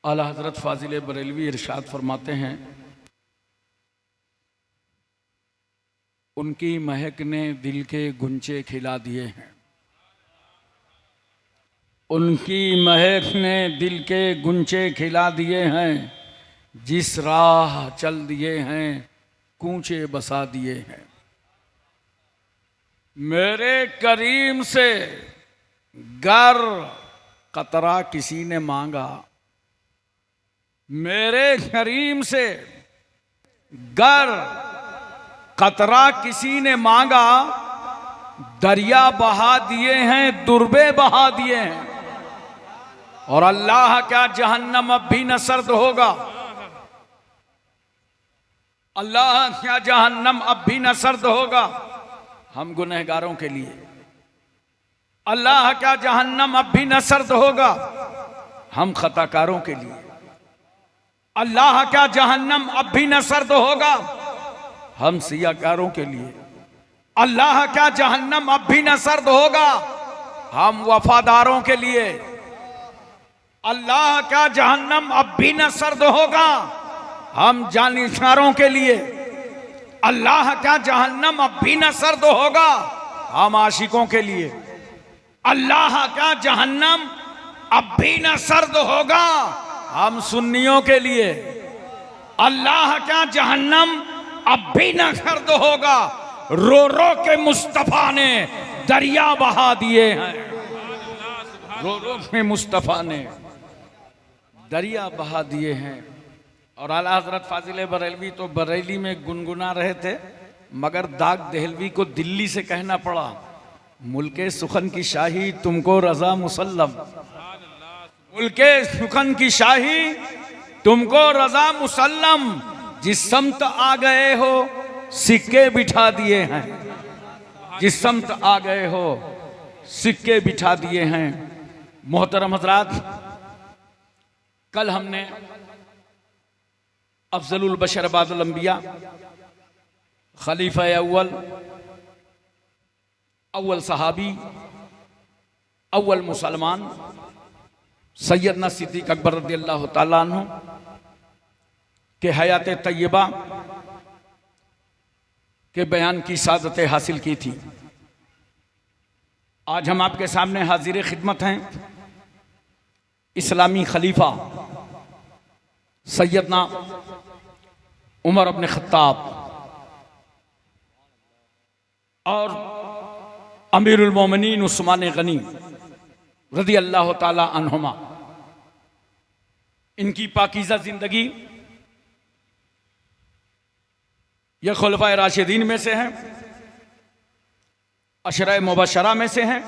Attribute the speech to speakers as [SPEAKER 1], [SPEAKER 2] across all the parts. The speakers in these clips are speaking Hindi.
[SPEAKER 1] आला हज़रत फ़ाज़िल बरेलवी इरशाद फरमाते हैं, उनकी महक ने दिल के गुंचे खिला दिए हैं। उनकी महक ने दिल के गुंचे खिला दिए हैं। जिस राह चल दिए हैं कूंचे बसा दिए हैं। मेरे करीम से गर कतरा किसी ने मांगा, मेरे करीम से गर कतरा किसी ने मांगा, दरिया बहा दिए हैं, दुर्बे बहा दिए हैं। और अल्लाह क्या जहन्नम अब भी न सर्द होगा। अल्लाह क्या जहन्नम अब भी न सर्द होगा हम गुनहगारों के लिए। अल्लाह क्या जहन्नम अब भी न सर्द होगा हम खताकारों के लिए। अल्लाह क्या जहन्नम अब भी न सर्द होगा हम सियाकारों के लिए। अल्लाह क्या जहन्नम अब भी न सर्द होगा हम वफादारों के लिए। अल्लाह क्या जहन्नम अब भी न सर्द होगा हम जानिसारों के लिए। अल्लाह क्या जहन्नम अब भी न सर्द होगा हम आशिकों के लिए। अल्लाह क्या जहन्नम अब भी न सर्द होगा हम सुन्नियों के लिए। अल्लाह क्या जहन्नम अब भी न सर्द होगा, रो रो के मुस्तफा ने दरिया बहा दिए हैं। रो रो के मुस्तफा ने दरिया बहा दिए हैं। और आला हज़रत फ़ाज़िल बरेलवी तो बरेली में गुनगुना रहे थे, मगर दाग देहलवी को दिल्ली से कहना पड़ा, मुल्के सुखन की शाही तुमको रजा मुसल्लम। मुल्के सुखन की शाही तुमको रजा मुसल्लम। जिस समत आ गए हो सिक्के बिठा दिए हैं। जिस समत आ गए हो सिक्के बिठा दिए हैं। मोहतरम हज़रात, कल हमने अफजलुल बशर बादल अंबिया खलीफा अव्वल सहाबी अव्वल मुसलमान सैयदना सिद्दीक़ अकबर रज़ियल्लाहु ताला अन्हु के हयात तय्यबा के बयान की सादतें हासिल की थी। आज हम आपके सामने हाजिर खिदमत हैं इस्लामी खलीफा सैयदना उमर इब्न खत्ताब और अमीरुल मोमिनीन उस्मान गनी रज़ियल्लाहु ताला अन्हुमा। इनकी पाकीज़ा जिंदगी ये खुलफाए राशिदीन में से हैं, अशरा मुबशरा में से हैं।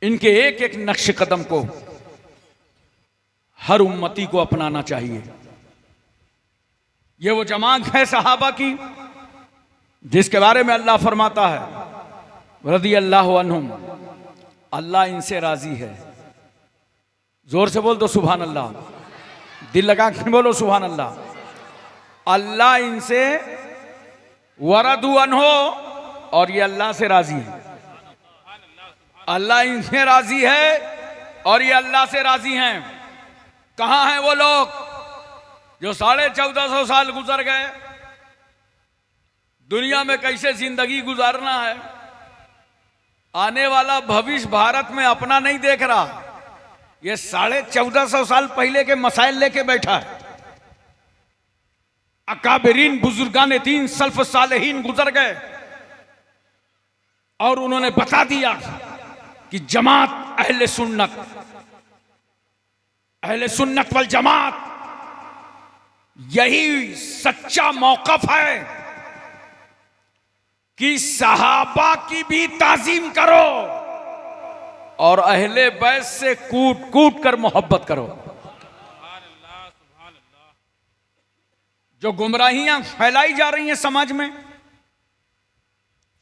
[SPEAKER 1] इनके एक एक नक्श कदम को हर उम्मती को अपनाना चाहिए। ये वो जमात है सहाबा की जिसके बारे में अल्लाह फरमाता है रज़ियल्लाहु अन्हुम, अल्लाह इनसे राजी है। जोर से बोल दो सुभान अल्लाह, दिल लगा के बोलो सुभान अल्लाह। अल्लाह इनसे वरदू अन्हो, और ये अल्लाह से राजी है। अल्लाह इनसे राजी है और ये अल्लाह से राजी हैं। कहां हैं वो लोग जो 1450 साल गुजर गए? दुनिया में कैसे जिंदगी गुजारना है, आने वाला भविष्य भारत में अपना नहीं देख रहा। ये 1450 साल पहले के मसाइल लेके बैठा है। अकाबरीन बुजुर्गान तीन सल्फ सालेहीन गुजर गए और उन्होंने बता दिया कि जमात अहले सुन्नत वल जमात यही सच्चा मौक़िफ़ है कि सहाबा की भी ताजीम करो और अहले बैत से कूट कूट कर मोहब्बत करो। जो गुमराहियां फैलाई जा रही हैं समाज में,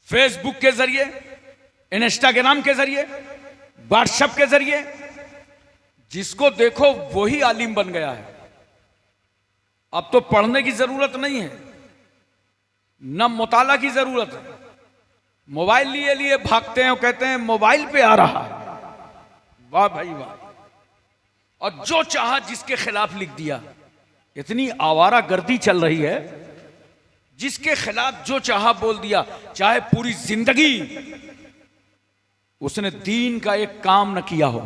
[SPEAKER 1] फेसबुक के जरिए, इंस्टाग्राम के जरिए, व्हाट्सएप के जरिए, जिसको देखो वही आलिम बन गया है। अब तो पढ़ने की जरूरत नहीं है, न मुताला की जरूरत है। मोबाइल लिए लिए भागते हैं, कहते हैं मोबाइल पे आ रहा है। वाह भाई वाह, और जो चाहा जिसके खिलाफ लिख दिया। इतनी आवारा गर्दी चल रही है, जिसके खिलाफ जो चाहा बोल दिया। चाहे पूरी जिंदगी उसने दीन का एक काम न किया हो,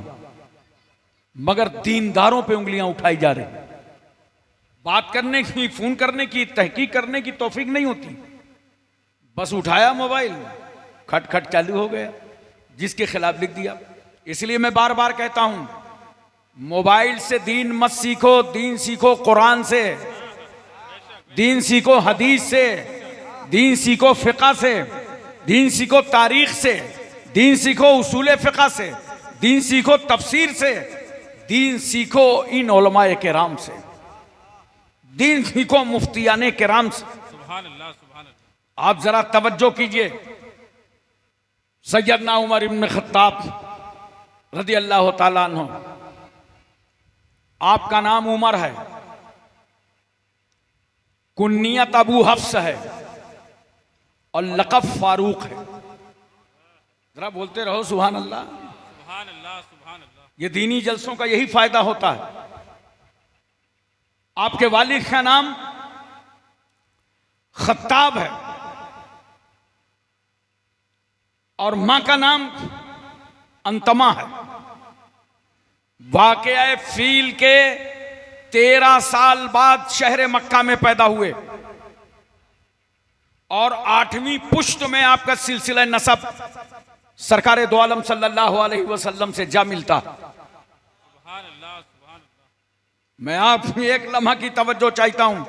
[SPEAKER 1] मगर दीनदारों पे उंगलियां उठाई जा रही। बात करने की, फोन करने की, तहकीक करने की तौफीक नहीं होती। बस उठाया मोबाइल, खट खट चालू हो गया, जिसके खिलाफ लिख दिया। इसलिए मैं बार बार कहता हूं, मोबाइल से दीन मत सीखो, दीन सीखो कुरान से, दीन सीखो हदीस से, दीन सीखो फिक़ा से, दीन सीखो तारीख से, दीन सीखो उसूल फिक़ा से, दीन सीखो तफसीर से, दीन सीखो इन उलमाए किराम से, दीन सीखो मुफ्तियाने किराम से।
[SPEAKER 2] सुभान अल्लाह, सुभान अल्लाह।
[SPEAKER 1] आप जरा तवज्जो कीजिए। सैयदना उमर इब्न खत्ताब रज़ी अल्लाह ताला अन्हु, आपका नाम उमर है, कुन्नियत अबू हफ्स है और लक़ब फारूक है। जरा बोलते रहो सुभान अल्लाह,
[SPEAKER 2] सुभान अल्लाह, सुभान अल्लाह।
[SPEAKER 1] ये दीनी जलसों का यही फायदा होता है। आपके वालिद का नाम खत्ताब है और मां का नाम अंतमा है। वाक़या फील के 13 साल बाद शहर मक्का में पैदा हुए और 8वीं पुश्त में आपका सिलसिला नसब सरकार दो आलम सल्लल्लाहु अलैहि वसल्लम से जा मिलता।
[SPEAKER 2] सुभान अल्लाह, सुभान अल्लाह।
[SPEAKER 1] मैं आप एक लम्हा की तवज्जो चाहता हूं।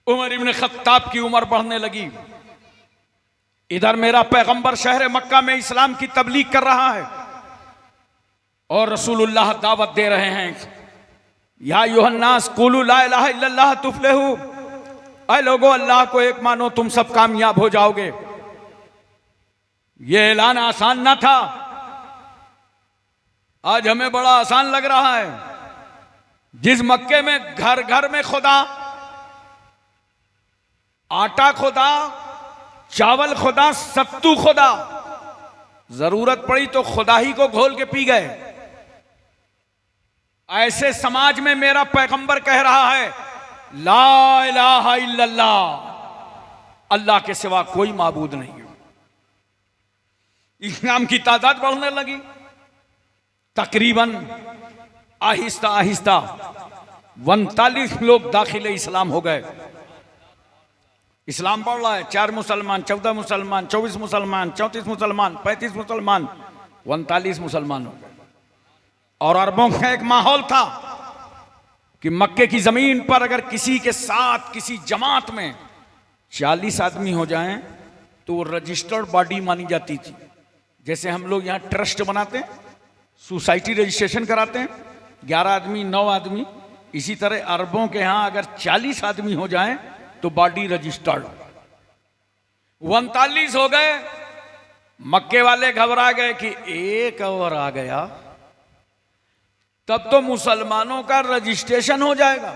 [SPEAKER 1] उमर इब्न खत्ताब की उम्र बढ़ने लगी। इधर मेरा पैगंबर शहर मक्का में इस्लाम की तबलीग कर रहा है और रसूलुल्लाह दावत दे रहे हैं, या युहन्नास कुलू ला इलाहा इल्लल्लाह तुफलिहू, ऐ लोगो अल्लाह को एक मानो तुम सब कामयाब हो जाओगे। ये ऐलान आसान ना था, आज हमें बड़ा आसान लग रहा है। जिस मक्के में घर घर में खुदा, आटा खुदा, चावल खुदा, सत्तू खुदा, जरूरत पड़ी तो खुदा ही को घोल के पी गए। ऐसे समाज में मेरा पैगंबर कह रहा है, ला इलाहा इल्लल्लाह, अल्लाह के सिवा कोई माबूद नहीं है। इस्लाम की तादाद बढ़ने लगी। तकरीबन आहिस्ता आहिस्ता 39 लोग दाखिल इस्लाम हो गए। इस्लाम बढ़ रहा है। 4 मुसलमान, 14 मुसलमान, 24 मुसलमान, 34 मुसलमान, 35 मुसलमान, 39 मुसलमान हो गए। और अरबों का एक माहौल था कि मक्के की जमीन पर अगर किसी के साथ किसी जमात में 40 आदमी हो जाएं तो वो रजिस्टर्ड बॉडी मानी जाती थी। जैसे हम लोग यहाँ ट्रस्ट बनाते हैं, सोसाइटी रजिस्ट्रेशन कराते हैं, 11 आदमी, 9 आदमी, इसी तरह अरबों के यहाँ अगर 40 आदमी हो जाएं तो बॉडी रजिस्टर्ड। 39 हो गए। मक्के वाले घबरा गए कि एक और आ गया तब तो मुसलमानों का रजिस्ट्रेशन हो जाएगा।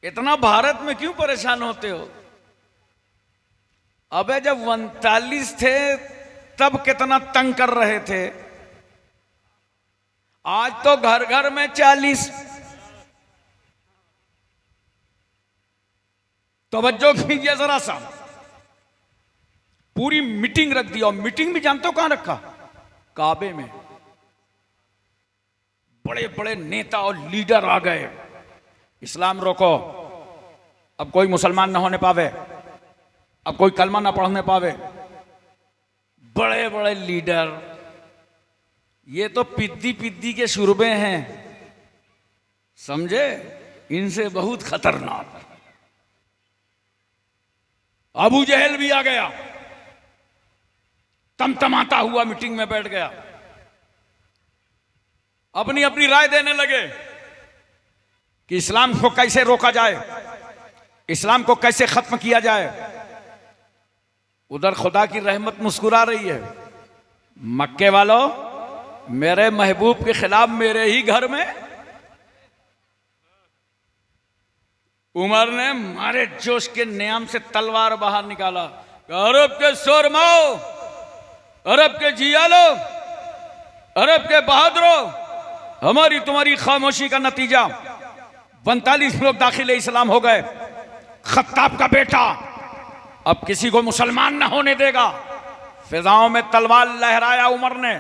[SPEAKER 1] इतना भारत में क्यों परेशान होते हो? अबे जब 39 थे तब कितना तंग कर रहे थे, आज तो घर घर में 40। तवज्जो कीजिए जरा सा। पूरी मीटिंग रख दी, और मीटिंग भी जानते हो कहां रखा? काबे में। बड़े बड़े नेता और लीडर आ गए, इस्लाम रोको, अब कोई मुसलमान ना होने पावे, अब कोई कलमा ना पढ़ने पावे। बड़े बड़े लीडर, ये तो पिद्दी पिद्दी के शुरबे हैं, समझे? इनसे बहुत खतरनाक। अबू जहल भी आ गया, तमतमाता हुआ मीटिंग में बैठ गया, अपनी अपनी राय देने लगे कि इस्लाम को कैसे रोका जाए, इस्लाम को कैसे खत्म किया जाए। उधर खुदा की रहमत मुस्कुरा रही है। मक्के वालों, मेरे महबूब के खिलाफ मेरे ही घर में उमर ने मारे जोश के नियम से तलवार बाहर निकाला। अरब के शोरमाओ, अरब के जियालो, अरब के बहादुरों, हमारी तुम्हारी खामोशी का नतीजा 45 लोग दाखिल इस्लाम हो गए। खत्ताब का बेटा अब किसी को मुसलमान ना होने देगा। फिजाओं में तलवार लहराया उमर ने,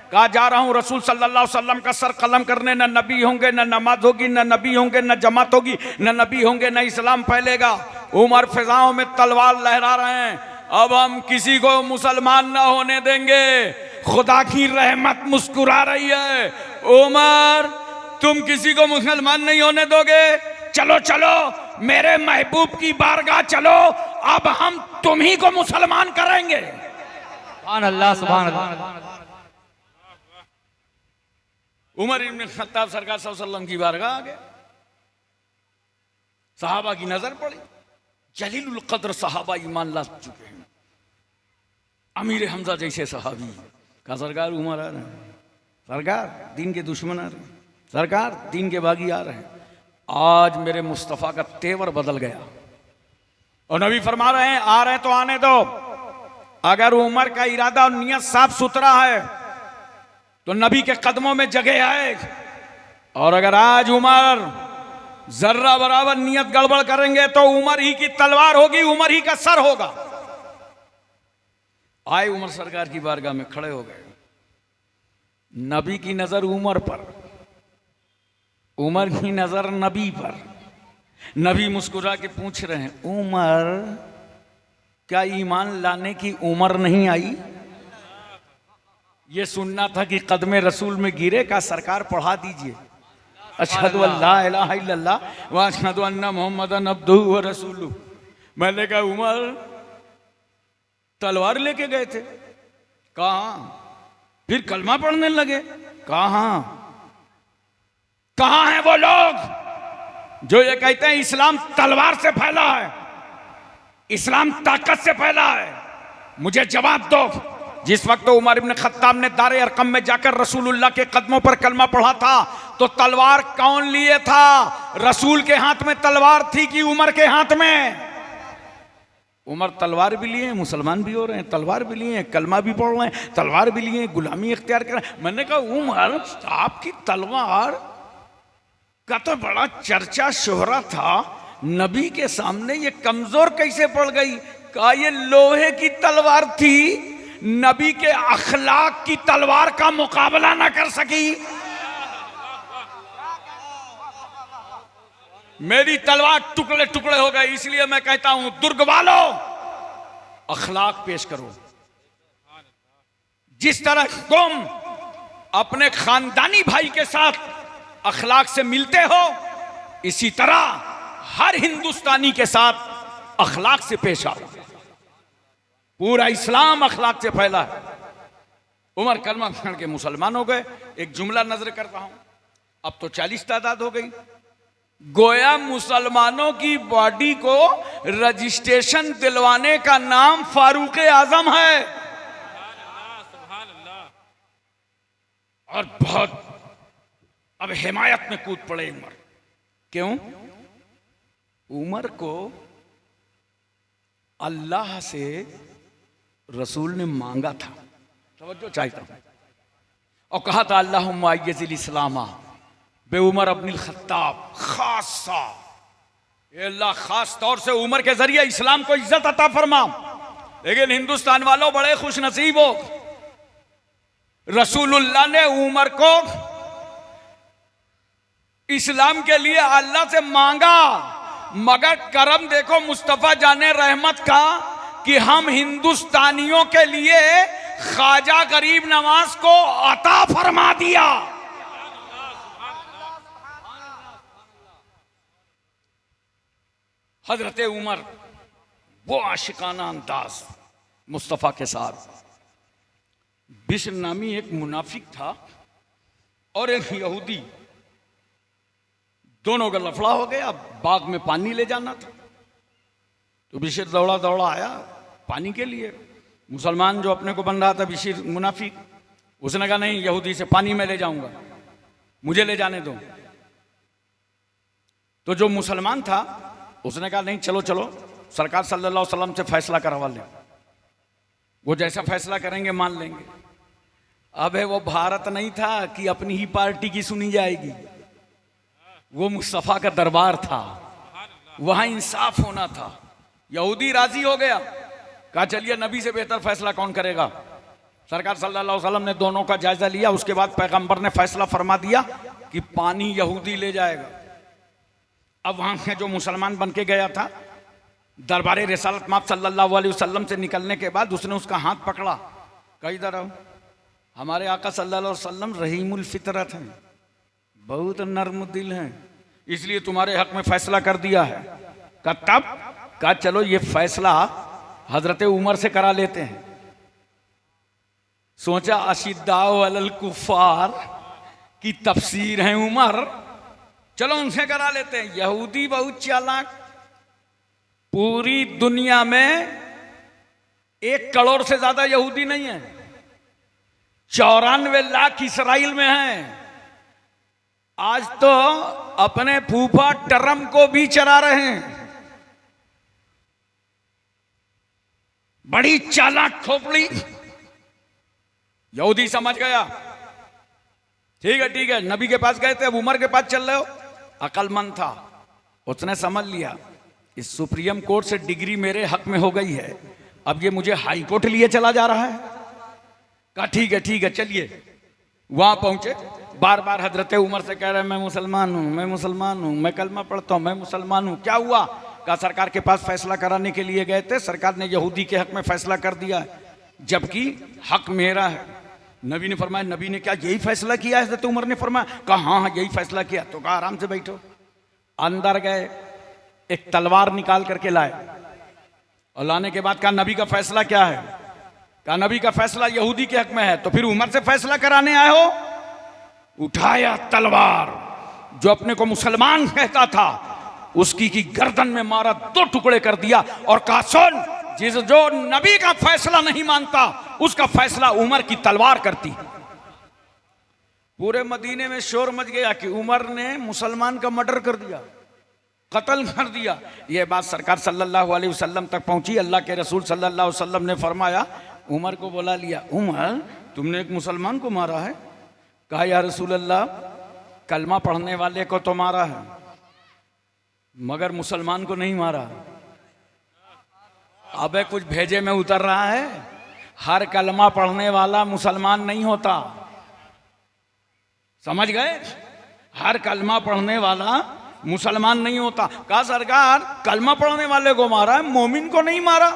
[SPEAKER 1] कहा जा रहा हूं रसूल सल्लल्लाहु अलैहि वसल्लम का सर कलम करने। न नबी होंगे, न नमाज होगी, न नबी होंगे, न जमात होगी, न नबी होंगे, न इस्लाम फैलेगा। उमर फिजाओं में तलवार लहरा रहे हैं, अब हम किसी को मुसलमान ना होने देंगे। खुदा की रहमत मुस्कुरा रही है, उमर तुम किसी को मुसलमान नहीं होने दोगे? चलो चलो मेरे महबूब की बारगाह चलो, अब हम तुम ही को मुसलमान करेंगे।
[SPEAKER 3] सुभान अल्लाह, सुभान अल्लाह।
[SPEAKER 1] उमर इब्न खत्ताब सरकार सल्लल्लाहु अलैहि वसल्लम की बारगाह आ गए। सहाबा की नजर पड़ी, जलीलुल कद्र सहाबा ईमान ला चुके हैं। अमीर हमजा जैसे सहाबी का सरकार उमर आ रहे हैं, सरकार दीन के दुश्मन आ रहे हैं, सरकार दीन के बागी आ रहे हैं। आज मेरे मुस्तफ़ा का तेवर बदल गया और नबी फरमा रहे हैं आ रहे हैं तो आने दो। अगर उमर का इरादा और नियत साफ सुथरा है तो नबी के कदमों में जगह आए, और अगर आज उमर जर्रा बराबर नियत गड़बड़ करेंगे तो उमर ही की तलवार होगी, उमर ही का सर होगा। आए उमर सरकार की बारगाह में खड़े हो गए। नबी की नजर उमर पर, उमर की नजर नबी पर। नबी मुस्कुरा के पूछ रहे हैं उमर क्या ईमान लाने की उम्र नहीं आई? ये सुनना था कि कदमे रसूल में गिरे का सरकार पढ़ा दीजिए अशहदु अल्ला इलाहा इल्लल्लाह व अशहदु अन्ना मुहम्मदन अब्दुहु व रसूलुहु। मैंने कहा उमर तलवार लेके गए थे, कहा फिर कलमा पढ़ने लगे, कहां है वो लोग जो ये कहते हैं इस्लाम तलवार से फैला है, इस्लाम ताकत से फैला है? मुझे जवाब दो। जिस वक्त उमर इब्न खत्ताब ने दारे अरकम में जाकर रसूलुल्लाह के कदमों पर कलमा पढ़ा था तो तलवार कौन लिए था? रसूल के हाथ में तलवार थी कि उमर के हाथ में? उमर तलवार भी लिए, मुसलमान भी हो रहे हैं, तलवार भी लिए, कलमा भी पढ़ रहे हैं, तलवार भी लिए, गुलामी इख्तियार कर रहे हैं। मैंने कहा उमर आपकी तलवार का तो बड़ा चर्चा शोहरा था, नबी के सामने ये कमजोर कैसे पड़ गई? कहा ये लोहे की तलवार थी, नबी के अखलाक की तलवार का मुकाबला ना कर सकी। मेरी तलवार टुकड़े टुकड़े हो गए, इसलिए मैं कहता हूं दुर्ग वालों अखलाक पेश करो। जिस तरह तुम अपने खानदानी भाई के साथ अखलाक से मिलते हो, इसी तरह हर हिंदुस्तानी के साथ अखलाक से पेश आओ। पूरा इस्लाम अखलाक से फैला है। उमर कलमा पढ़ के मुसलमान हो गए। एक जुमला नजर करता हूं, अब तो 40 तादाद हो गई। गोया मुसलमानों की बॉडी को रजिस्ट्रेशन दिलवाने का नाम फारूक आजम है। और बहुत अब हिमायत में कूद पड़े उमर। क्यों? उमर को अल्लाह से रसूल ने मांगा था, तवज्जो चाहता हूं, और कहा था अल्लाहुम्मा अय्यिज़िल इस्लामा बे उमर अब्निल खत्ताब खासा। अल्लाह खास तौर से उमर के जरिए इस्लाम को इज्जत अता फरमा। लेकिन हिंदुस्तान वालों बड़े खुश नसीब हो, रसूलुल्लाह ने उमर को इस्लाम के लिए अल्लाह से मांगा, मगर करम देखो मुस्तफा जाने रहमत का कि हम हिंदुस्तानियों के लिए ख्वाजा गरीब नवाज को अता फरमा दिया। हजरत उमर वो आशिकाना अंदाज मुस्तफा के साथ। बिश्र नामी एक मुनाफिक था और एक यहूदी, दोनों का लफड़ा हो गया। बाग में पानी ले जाना था तो बिश्र दौड़ा दौड़ा आया पानी के लिए। मुसलमान जो अपने को बन रहा था बिश्र मुनाफिक, उसने कहा नहीं यहूदी से पानी में ले जाऊंगा, मुझे ले जाने दो। तो जो मुसलमान था उसने कहा नहीं चलो चलो सरकार सल्लल्लाहु अलैहि वसल्लम से फैसला करवा ले। वो जैसा फैसला करेंगे मान लेंगे। अबे वो भारत नहीं था कि अपनी ही पार्टी की सुनी जाएगी, वो मुस्तफा का दरबार था, वहां इंसाफ होना था। यहूदी राजी हो गया, कहा चलिए नबी से बेहतर फैसला कौन करेगा। सरकार सल्लल्लाहु अलैहि वसल्लम ने दोनों का जायजा लिया। उसके बाद पैगंबर ने फैसला फरमा दिया कि पानी यहूदी ले जाएगा। अब वहां से जो मुसलमान बन के गया था, दरबार रिसालत माप सल्लल्लाहु अलैहि वसल्लम से निकलने के बाद उसने उसका हाथ पकड़ा, कहा इधर आओ। हमारे आका सल्लल्लाहु अलैहि वसल्लम रहीमुल फितरत हैं, बहुत नर्म दिल हैं, इसलिए तुम्हारे हक में फैसला कर दिया है। कहा तब? कहा चलो ये फैसला हजरत उमर से करा लेते हैं। सोचा अशिद्दाउ अलल कुफ्फार की तफसीर है उमर, चलो उनसे करा लेते हैं। यहूदी बहुत चालाक, पूरी दुनिया में 1 करोड़ से ज्यादा यहूदी नहीं है, 94 लाख इसराइल में हैं। आज तो अपने फूफा ट्रम्प को भी चरा रहे हैं। बड़ी चालाक खोपड़ी। यहूदी समझ गया, ठीक है नबी के पास गए थे, अब उमर के पास चल रहे हो। अकलमंद था, उसने समझ लिया इस सुप्रीम कोर्ट से डिग्री मेरे हक में हो गई है, अब ये मुझे हाई कोर्ट लिए चला जा रहा है। कहा ठीक है चलिए। वहां पहुंचे, बार बार हजरत उमर से कह रहे हैं मैं मुसलमान हूं, मैं कलमा पढ़ता हूं, मैं मुसलमान हूं। क्या हुआ? कहा सरकार के पास फैसला कराने के लिए गए थे, सरकार ने यहूदी के हक में फैसला कर दिया है, जबकि हक मेरा है। नबी ने फरमाया, नबी ने क्या यही फैसला किया है? हजरत उमर ने फरमाया, कहा हाँ यही फैसला किया। तो कहा आराम से बैठो। अंदर गए, एक तलवार निकाल करके लाए और लाने के बाद कहा नबी का फैसला क्या है? कहा नबी का फैसला यहूदी के हक में है। तो फिर उमर से फैसला कराने आए हो? उठाया तलवार, जो अपने को मुसलमान कहता था उसकी की गर्दन में मारा, 2 टुकड़े कर दिया और कहा सुन, जो नबी का फैसला नहीं मानता उसका फैसला उमर की तलवार करती। पूरे मदीने में शोर मच गया कि उमर ने मुसलमान का मर्डर कर दिया, कत्ल कर दिया। यह बात सरकार सल्लल्लाहु अलैहि वसल्लम तक पहुंची। अल्लाह के रसूल सल्लल्लाहु अलैहि वसल्लम ने फरमाया, उमर को बुला लिया, उमर तुमने एक मुसलमान को मारा है? कहा या रसूल अल्लाह, कलमा पढ़ने वाले को तो मारा है मगर मुसलमान को नहीं मारा। अबे कुछ भेजे में उतर रहा है, हर कलमा पढ़ने वाला मुसलमान नहीं होता, समझ गए? हर कलमा पढ़ने वाला मुसलमान नहीं होता। कहा सरकार कलमा पढ़ने वाले को मारा है, मोमिन को नहीं मारा,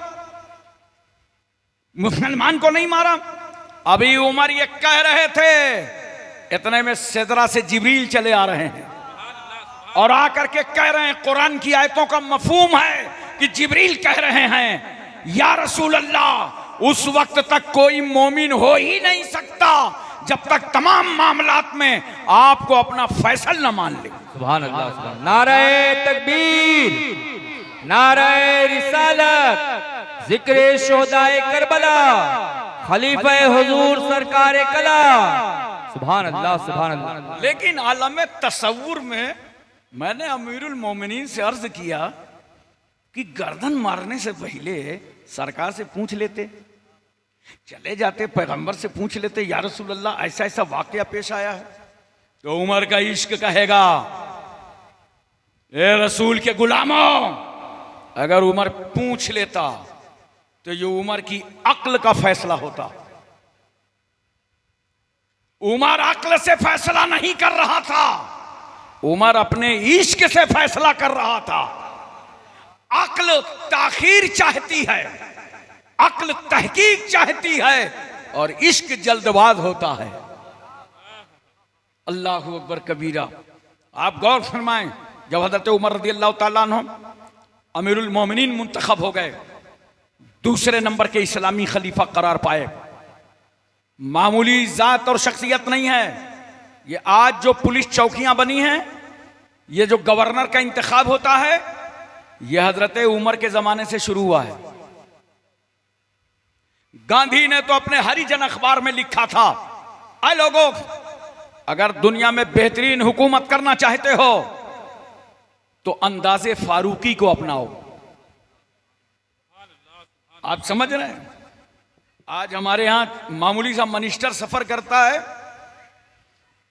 [SPEAKER 1] मुसलमान को नहीं मारा। अभी उमर ये कह रहे थे, इतने में सिदरा से जिब्रील चले आ रहे हैं और आकर के कह रहे हैं, कुरान की आयतों का मफहूम है कि जिब्रील कह रहे हैं या रसूल अल्लाह, उस वक्त तक कोई मोमिन हो ही नहीं सकता जब तक तमाम मामलात में आपको अपना फैसल न मान ले।
[SPEAKER 3] सुभान अल्लाह, सुभान। नारे तकबीर, नारे रिसालत, जिक्र शोहदाए करबला, खलीफा हुजूर सरकार कला। सुभान अल्लाह, सुभान अल्लाह।
[SPEAKER 1] लेकिन आलम तसव्वुर में मैंने अमीरुल मोमिनीन से अर्ज किया कि गर्दन मारने से पहले सरकार से पूछ लेते, चले जाते पैगंबर से पूछ लेते, या रसूल अल्लाह ऐसा ऐसा वाकया पेश आया है। तो उमर का इश्क कहेगा, ए रसूल के गुलामों, अगर उमर पूछ लेता तो ये उमर की अक्ल का फैसला होता। उमर अक्ल से फैसला नहीं कर रहा था, उमर अपने इश्क से फैसला कर रहा था। अक्ल ताखीर चाहती है, अक्ल तहकीक चाहती है और इश्क जल्दबाज होता है। अल्लाहु अकबर कबीरा। आप गौर फरमाएं, जब हजरत उमर रज़ी अल्लाह ताला अन्हु अमीरुल मोमिनीन मुंतखब हो गए, दूसरे नंबर के इस्लामी खलीफा करार पाए। मामूली जात और शख्सियत नहीं है ये। आज जो पुलिस चौकियां बनी हैं, ये जो गवर्नर का इंतखाब होता है, यह हजरत उमर के जमाने से शुरू हुआ है। गांधी ने तो अपने हरिजन अखबार में लिखा था, आए लोगों, अगर दुनिया में बेहतरीन हुकूमत करना चाहते हो तो अंदाजे फारूकी को अपनाओ। आप समझ रहे हैं? आज हमारे यहाँ मामूली सा मिनिस्टर सफर करता है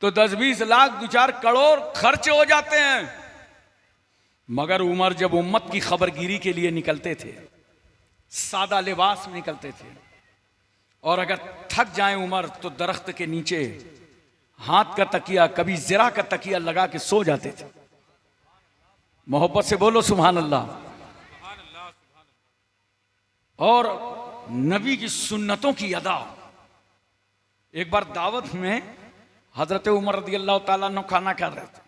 [SPEAKER 1] तो 10-20 लाख 2-4 करोड़ खर्च हो जाते हैं, मगर उमर जब उम्मत की खबरगिरी के लिए निकलते थे सादा लिबास में निकलते थे, और अगर थक जाए उमर तो दरख्त के नीचे हाथ का तकिया, कभी ज़रा का तकिया लगा के सो जाते थे। मोहब्बत से बोलो सुभान अल्लाह। और नबी की सुन्नतों की अदा। एक बार दावत में हजरत उमर रज़ी अल्लाह ताला अन्हु खाना खा रहे थे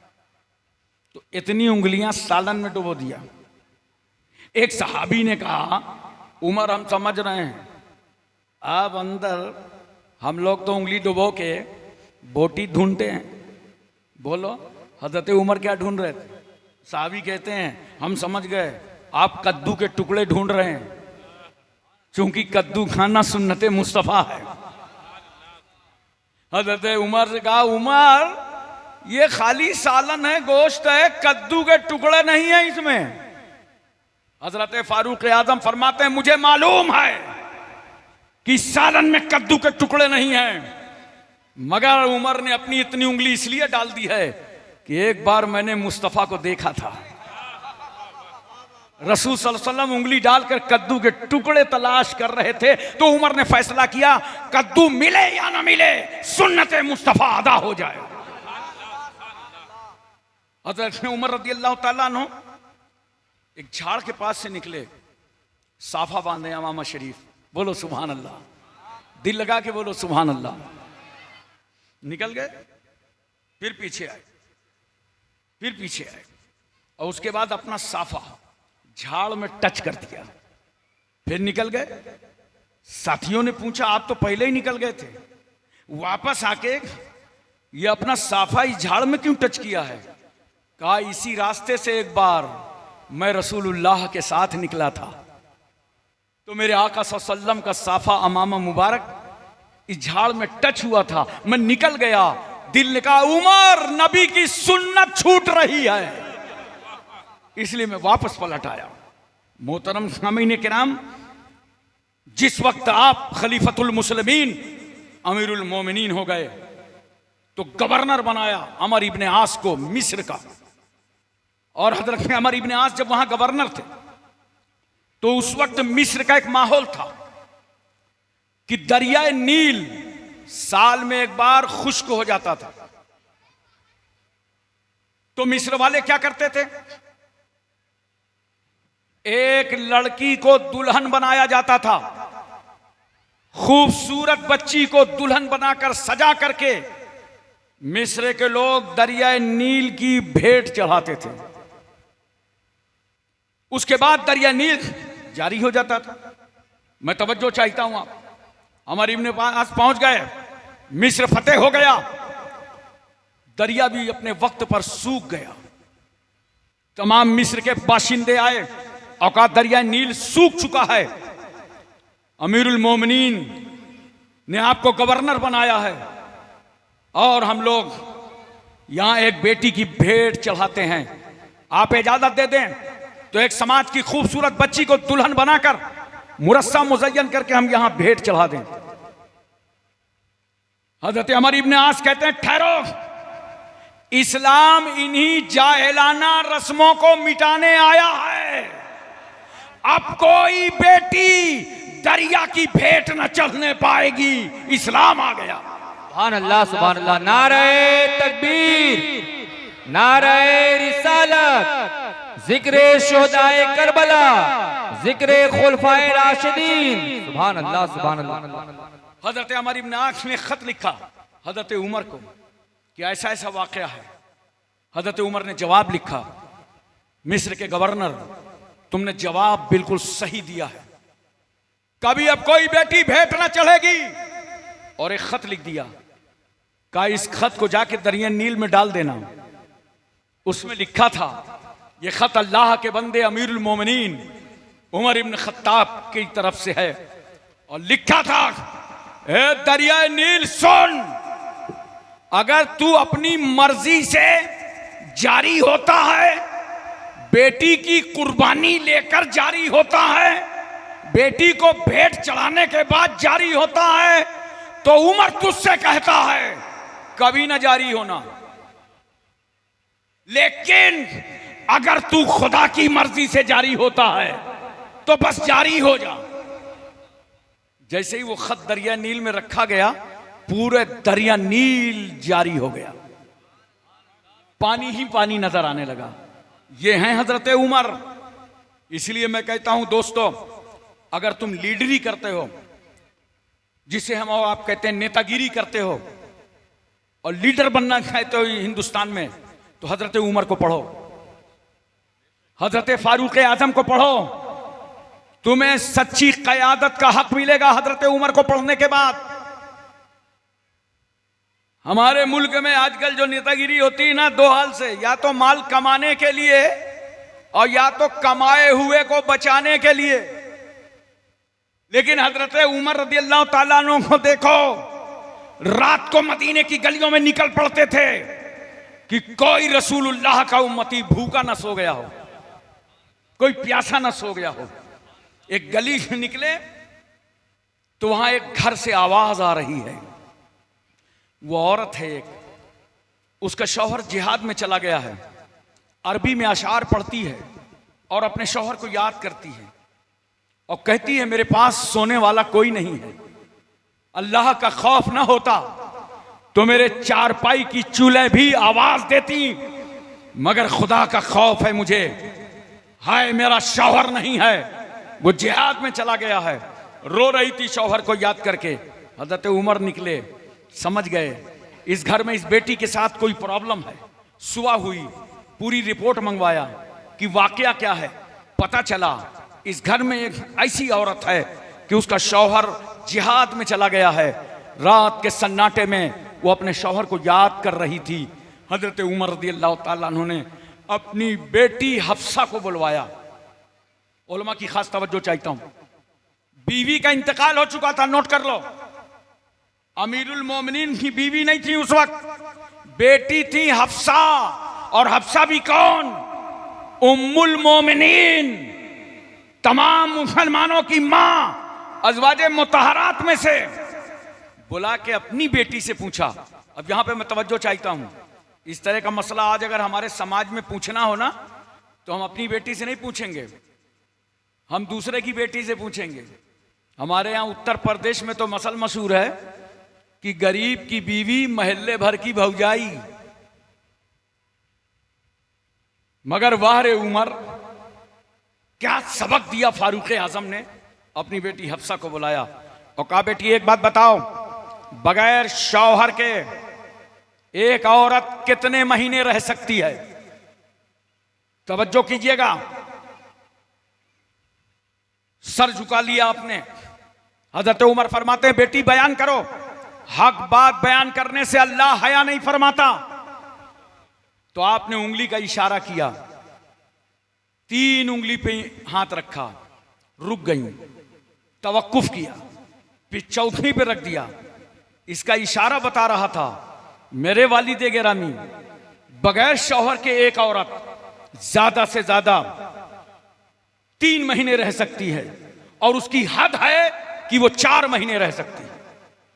[SPEAKER 1] तो इतनी उंगलियां सालन में डुबो दिया। एक सहाबी ने कहा, उमर हम समझ रहे हैं, आप अंदर, हम लोग तो उंगली डुबो के बोटी ढूंढते हैं। बोलो हजरत उमर क्या ढूंढ रहे थे? सहाबी कहते हैं हम समझ गए आप कद्दू के टुकड़े ढूंढ रहे हैं, क्योंकि कद्दू खाना सुन्नत मुस्तफ़ा है। हजरत उमर से कहा, उमर ये खाली सालन है, गोश्त है, कद्दू के टुकड़े नहीं है इसमें। हजरत फारूक आजम फरमाते हैं मुझे मालूम है कि सालन में कद्दू के टुकड़े नहीं हैं, मगर उमर ने अपनी इतनी उंगली इसलिए डाल दी है कि एक बार मैंने मुस्तफ़ा को देखा था, रसूल सल्लल्लाहु अलैहि वसल्लम उंगली डालकर कद्दू के टुकड़े तलाश कर रहे थे, तो उमर ने फैसला किया कद्दू मिले या ना मिले सुन्नत मुस्तफ़ा अदा हो जाए। हज़रत उमर रज़ी अल्लाह ताला अन्हु एक झाड़ के पास से निकले, साफा बांधे अमामा शरीफ, बोलो सुभान अल्लाह, दिल लगा के बोलो सुभान अल्लाह। निकल गए, फिर पीछे आए, फिर पीछे आए, और उसके बाद अपना साफा झाड़ में टच कर दिया, फिर निकल गए। साथियों ने पूछा आप तो पहले ही निकल गए थे, वापस आके ये अपना साफा इस झाड़ में क्यों टच किया है? कहा इसी रास्ते से एक बार मैं रसूलुल्लाह के साथ निकला था, तो मेरे आका सल्लल्लाहु अलैहि वसल्लम का साफा अमामा मुबारक इस झाड़ में टच हुआ था, मैं निकल गया। दिल ने कहा उमर नबी की सुन्नत छूट रही है, इसलिए मैं वापस पलट आया। मोहतरम सामीन किराम, जिस वक्त आप खलीफतुल मुस्लिमीन अमीरुल मोमिनीन हो गए तो गवर्नर बनाया अमर इब्ने आस को मिस्र का, और हजरत अमर इब्ने आस जब वहां गवर्नर थे तो उस वक्त मिस्र का एक माहौल था कि दरियाए नील साल में एक बार खुश्क हो जाता था। तो मिस्र वाले क्या करते थे, एक लड़की को दुल्हन बनाया जाता था, खूबसूरत बच्ची को दुल्हन बनाकर सजा करके मिस्र के लोग दरियाए नील की भेंट चढ़ाते थे। उसके बाद दरिया नील जारी हो जाता था। मैं तवज्जो चाहता हूं, आप हमारे इब्ने पास पहुंच गए, मिस्र फतेह हो गया, दरिया भी अपने वक्त पर सूख गया, तमाम मिस्र के बाशिंदे आए, औकात दरिया नील सूख चुका है, अमीरुल मोमिनीन ने आपको गवर्नर बनाया है और हम लोग यहां एक बेटी की भेंट चढ़ाते हैं, आप इजाजत दे दें तो एक समाज की खूबसूरत बच्ची को दुल्हन बनाकर मुरस्सा मुज़य्यन करके हम यहां भेंट चढ़ा दें। हजरत अमर इब्ने आस कहते हैं ठहरो, इस्लाम इन्हीं जाहिलाना रस्मों को मिटाने आया है। अब कोई बेटी दरिया की भेंट न चढ़ने पाएगी, इस्लाम आ गया।
[SPEAKER 3] सुभान अल्लाह सुभान अल्लाह। नारे तकबीर, नारे रिसालत, जिक्रे शोहदाए करबला, जिक्रे खुलफाए राशिदीन। सुभान अल्लाह सुभान अल्लाह।
[SPEAKER 1] हजरत अमर इब्ने आस ने खत लिखा हजरत उमर को कि ऐसा ऐसा वाकया है। हजरत उमर ने जवाब लिखा, मिस्र के गवर्नर तुमने जवाब बिल्कुल सही दिया है, कभी अब कोई बेटी भेंट न चढ़ेगी। और एक खत लिख दिया, कहा इस खत को जाके दरिया नील में डाल देना। उसमें लिखा था, यह खत अल्लाह के बंदे अमीरुल मोमिनीन उमर इब्न खत्ताब की तरफ से है, और लिखा था ए दरिया नील सुन, अगर तू अपनी मर्जी से जारी होता है, बेटी की कुर्बानी लेकर जारी होता है, बेटी को भेंट चढ़ाने के बाद जारी होता है तो उमर तुझसे कहता है कभी ना जारी होना, लेकिन अगर तू खुदा की मर्जी से जारी होता है तो बस जारी हो जा। जैसे ही वो खत दरिया नील में रखा गया, पूरे दरिया नील जारी हो गया, पानी ही पानी नजर आने लगा। ये हैं हजरत उमर। इसलिए मैं कहता हूं दोस्तों, अगर तुम लीडरी करते हो, जिसे हम और आप कहते हैं नेतागिरी करते हो, और लीडर बनना चाहते हो हिंदुस्तान में, तो हजरत उमर को पढ़ो, हजरत फारूक आजम को पढ़ो। तुम्हें सच्ची क़यादत का हक मिलेगा हजरत उमर को पढ़ने के बाद। हमारे मुल्क में आजकल जो नेतागिरी होती है ना, दो हाल से, या तो माल कमाने के लिए और या तो कमाए हुए को बचाने के लिए। लेकिन हजरत उमर रदियल्लाहु ताला अन्हु को देखो, रात को मदीने की गलियों में निकल पड़ते थे कि कोई रसूलुल्लाह का उम्मती भूखा न सो गया हो, कोई प्यासा न सो गया हो। एक गली से निकले तो वहां एक घर से आवाज आ रही है। वो औरत है एक, उसका शौहर जिहाद में चला गया है, अरबी में अशार पढ़ती है और अपने शौहर को याद करती है और कहती है मेरे पास सोने वाला कोई नहीं है, अल्लाह का खौफ ना होता तो मेरे चारपाई की चूल्हे भी आवाज देती, मगर खुदा का खौफ है मुझे, हाय मेरा शौहर नहीं है, वो जिहाद में चला गया है। रो रही थी शौहर को याद करके। हजरत उमर निकले, समझ गए इस घर में इस बेटी के साथ कोई प्रॉब्लम है। सुबह हुई, पूरी रिपोर्ट मंगवाया कि वाकया क्या है। पता चला इस घर में एक ऐसी औरत है कि उसका शौहर जिहाद में चला गया है। रात के सन्नाटे में वो अपने शौहर को याद कर रही थी। हजरत उमर रदियल्लाहु ताला अन्हु ने अपनी बेटी हफ्सा को बुलवाया। उलमा की खास तवज्जो चाहता हूं, बीवी का इंतकाल हो चुका था, नोट कर लो। अमीरुल मोमिनीन की बीवी नहीं थी उस वक्त, बेटी थी हफ्सा। और हफ्सा भी कौन? उम्मुल मोमिनीन, तमाम मुसलमानों की मां, अज़वाजे मुतहरात में से। बुला के अपनी बेटी से पूछा। अब यहां पे मैं तवज्जो चाहता हूं, इस तरह का मसला आज अगर हमारे समाज में पूछना हो ना, तो हम अपनी बेटी से नहीं पूछेंगे, हम दूसरे की बेटी से पूछेंगे। हमारे यहां उत्तर प्रदेश में तो मसल मशहूर है कि गरीब की बीवी महल्ले भर की भौजाई। मगर वाह रे उमर, क्या सबक दिया फारूक आजम ने। अपनी बेटी हफ्सा को बुलाया और कहा बेटी एक बात बताओ, बगैर शौहर के एक औरत कितने महीने रह सकती है? तवज्जो कीजिएगा। सर झुका लिया आपने। हजरत उमर फरमाते हैं बेटी बयान करो, हक बात बयान करने से अल्लाह हया नहीं फरमाता। तो आपने उंगली का इशारा किया, 3 उंगली पे हाथ रखा, रुक गई, तवक्कुफ किया, फिर चौथी पे रख दिया। इसका इशारा बता रहा था मेरे वालिदे गिरामी, बगैर शौहर के एक औरत ज्यादा से ज्यादा 3 महीने रह सकती है और उसकी हद है कि वो 4 महीने रह सकती है।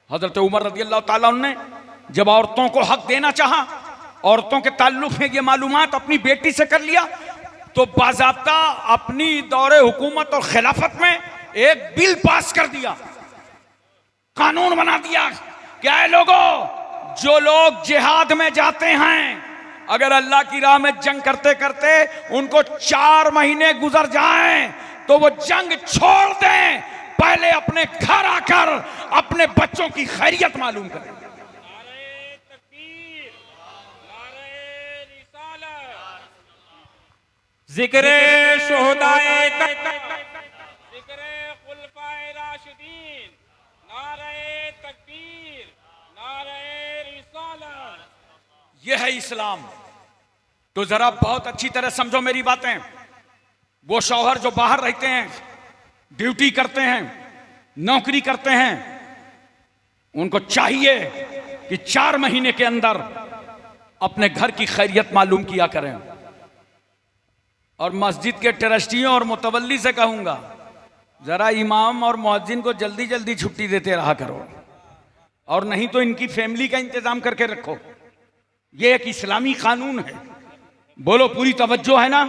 [SPEAKER 1] हजरत उमर रदियल्लाहु ताला अन्हु ने जब औरतों को हक देना चाहा, औरतों के ताल्लुक में ये मालूमात अपनी बेटी से कर लिया, तो बाज़ाब्ता अपनी दौरे हुकूमत और खिलाफत में एक बिल पास कर दिया, कानून बना दिया। क्या है लोगों, जो लोग जिहाद में जाते हैं, अगर अल्लाह की राह में जंग करते करते उनको 4 महीने गुजर जाएं, तो वो जंग छोड़ दें, पहले अपने घर आकर अपने बच्चों की खैरियत मालूम करें।
[SPEAKER 2] नारे तकबीर, नारे रिसालत,
[SPEAKER 3] जिक्रे शुहदाए
[SPEAKER 2] जिक्रे खुलफाए राशिदीन, नारे तकबीर, नारे रिसालत।
[SPEAKER 1] यह है इस्लाम। तो जरा बहुत अच्छी तरह समझो मेरी बातें। वो शौहर जो बाहर रहते हैं, ड्यूटी करते हैं, नौकरी करते हैं, उनको चाहिए कि 4 महीने के अंदर अपने घर की खैरियत मालूम किया करें। और मस्जिद के ट्रस्टियों और मुतवल्ली से कहूंगा, जरा इमाम और मुअज्जिन को जल्दी जल्दी छुट्टी देते रहा करो, और नहीं तो इनकी फैमिली का इंतजाम करके रखो। ये एक इस्लामी कानून है। बोलो पूरी तवज्जो है ना?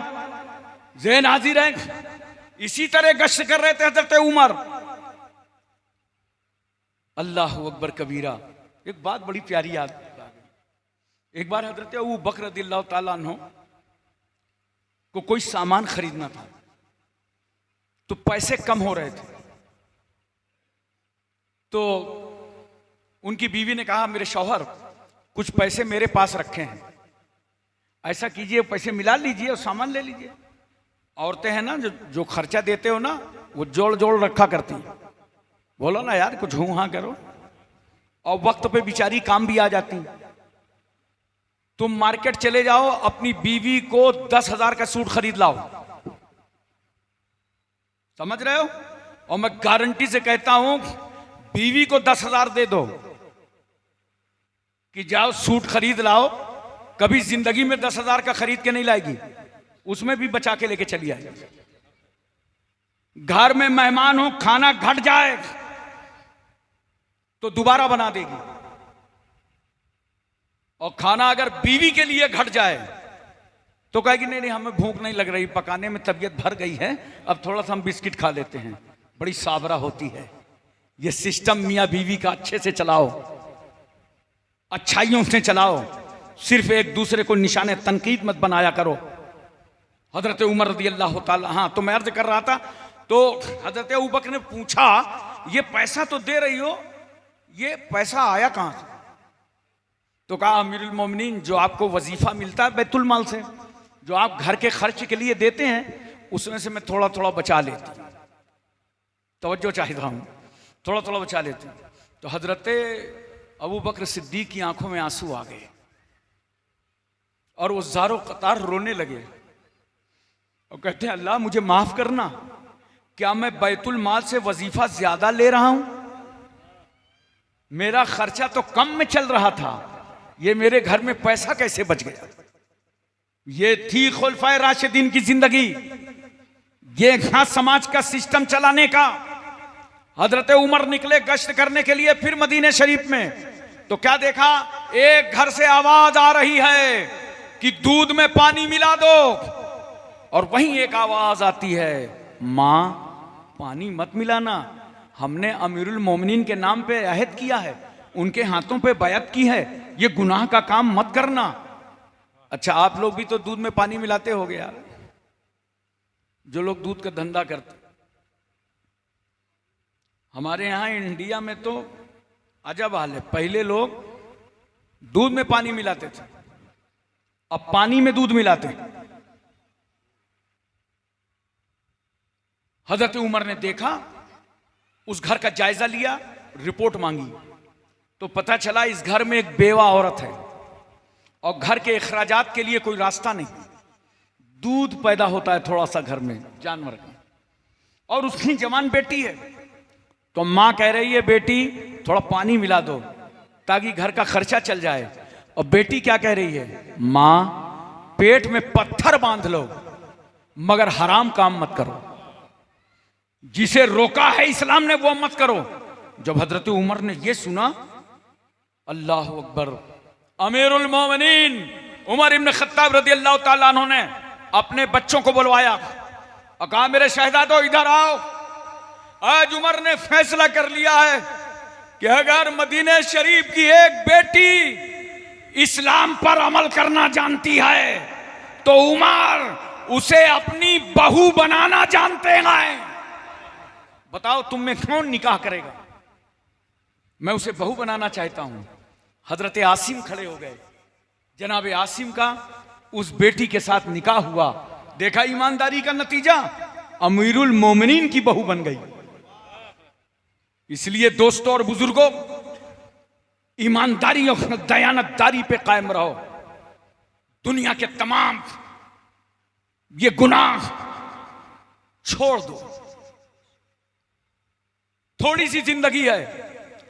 [SPEAKER 1] ज़हन हाजिर है? इसी तरह गश्त कर रहे थे हजरत उमर। अल्लाह अकबर कबीरा। एक बात बड़ी प्यारी याद आ गई। एक बार हजरत अबू बकर रज़ियल्लाहु ताला अन्हु को कोई सामान खरीदना था, तो पैसे कम हो रहे थे, तो उनकी बीवी ने कहा मेरे शौहर कुछ पैसे मेरे पास रखे हैं, ऐसा कीजिए पैसे मिला लीजिए और सामान ले लीजिए। औरतें हैं ना जो खर्चा देते हो ना, वो जोड़ जोड़ रखा करती हैं। बोलो ना यार कुछ हूं हाँ करो, और वक्त पे बेचारी काम भी आ जाती। तुम मार्केट चले जाओ, अपनी बीवी को 10,000 का सूट खरीद लाओ, समझ रहे हो? और मैं गारंटी से कहता हूं बीवी को 10,000 दे दो कि जाओ सूट खरीद लाओ, कभी जिंदगी में 10,000 का खरीद के नहीं लाएगी, उसमें भी बचा के लेके चली आएगी। घर में मेहमान हो, खाना घट जाए तो दोबारा बना देगी, और खाना अगर बीवी के लिए घट जाए तो कहेगी नहीं नहीं हमें भूख नहीं लग रही, पकाने में तबीयत भर गई है, अब थोड़ा सा हम बिस्किट खा लेते हैं। बड़ी साबरा होती है। ये सिस्टम मियां बीवी का अच्छे से चलाओ, अच्छाइयों से चलाओ, सिर्फ एक दूसरे को निशाने तनकीद मत बनाया करो। हजरत उमर रज़ियल्लाहु ताला, हाँ तो मैं अर्ज कर रहा था, तो हजरत अबू बकर ने पूछा ये पैसा तो दे रही हो, ये पैसा आया कहां से? तो कहा अमीरुल मोमिनीन जो आपको वजीफा मिलता है बैतुल माल से, जो आप घर के खर्च के लिए देते हैं, उसमें से मैं थोड़ा थोड़ा बचा लेती हूं, तवज्जो चाहता हूं, थोड़ा थोड़ा बचा लेती हूं। तो हजरत अबू बकर सिद्दीक की आंखों में आंसू आ गए और वो ज़ारो कतार रोने लगे और कहते हैं अल्लाह मुझे माफ करना, क्या मैं बैतुल माल से वजीफा ज्यादा ले रहा हूं? मेरा खर्चा तो कम में चल रहा था, ये मेरे घर में पैसा कैसे बच गया? ये थी खुलफाए राशिदीन की जिंदगी, ये था समाज का सिस्टम चलाने का। हजरत उमर निकले गश्त करने के लिए फिर मदीने शरीफ में, तो क्या देखा? एक घर से आवाज आ रही है कि दूध में पानी मिला दो, और वहीं एक आवाज आती है मां पानी मत मिलाना, हमने अमीरुल मोमिनीन के नाम पे अहद किया है, उनके हाथों पे बैअत की है, ये गुनाह का काम मत करना। अच्छा आप लोग भी तो दूध में पानी मिलाते होगे यार, जो लोग दूध का धंधा करते। हमारे यहां इंडिया में तो अजब हाल है, पहले लोग दूध में पानी मिलाते थे, अब पानी में दूध मिलाते हैं। हजरत उमर ने देखा, उस घर का जायजा लिया, रिपोर्ट मांगी, तो पता चला इस घर में एक बेवा औरत है और घर के अखराजात के लिए कोई रास्ता नहीं, दूध पैदा होता है थोड़ा सा घर में जानवर का, और उसकी जवान बेटी है। तो मां कह रही है बेटी थोड़ा पानी मिला दो ताकि घर का खर्चा चल जाए, और बेटी क्या कह रही है? मां पेट में पत्थर बांध लो मगर हराम काम मत करो, जिसे रोका है इस्लाम ने वो मत करो। जब हजरत उमर ने ये सुना, अल्लाह अकबर, अमीरुल मोमिनीन उमर इब्न खत्ताब रज़ियल्लाहु ताला अन्हु ने अपने बच्चों को बुलवाया और कहा मेरे शहजादों इधर आओ, आज उमर ने फैसला कर लिया है कि अगर मदीने शरीफ की एक बेटी इस्लाम पर अमल करना जानती है तो उमर उसे अपनी बहू बनाना जानते हैं। बताओ तुम में कौन निकाह करेगा? मैं उसे बहू बनाना चाहता हूं। हजरत आसिम खड़े हो गए, जनाब आसिम का उस बेटी के साथ निकाह हुआ। देखा ईमानदारी का नतीजा, अमीरुल मोमिनीन की बहू बन गई। इसलिए दोस्तों और बुजुर्गों, ईमानदारी और दयानतदारी पे कायम रहो। दुनिया के तमाम ये गुनाह छोड़ दो। थोड़ी सी जिंदगी है,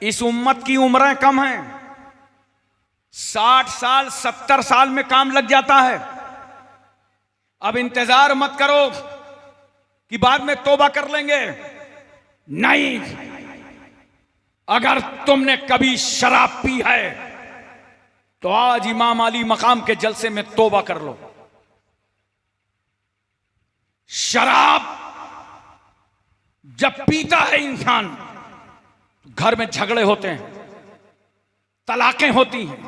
[SPEAKER 1] इस उम्मत की उम्रें कम हैं, 60 साल 70 साल में काम लग जाता है। अब इंतजार मत करो कि बाद में तौबा कर लेंगे, नहीं, अगर तुमने कभी शराब पी है तो आज इमाम अली मकाम के जलसे में तौबा कर लो। शराब जब पीता है इंसान, घर में झगड़े होते हैं, तलाकें होती हैं,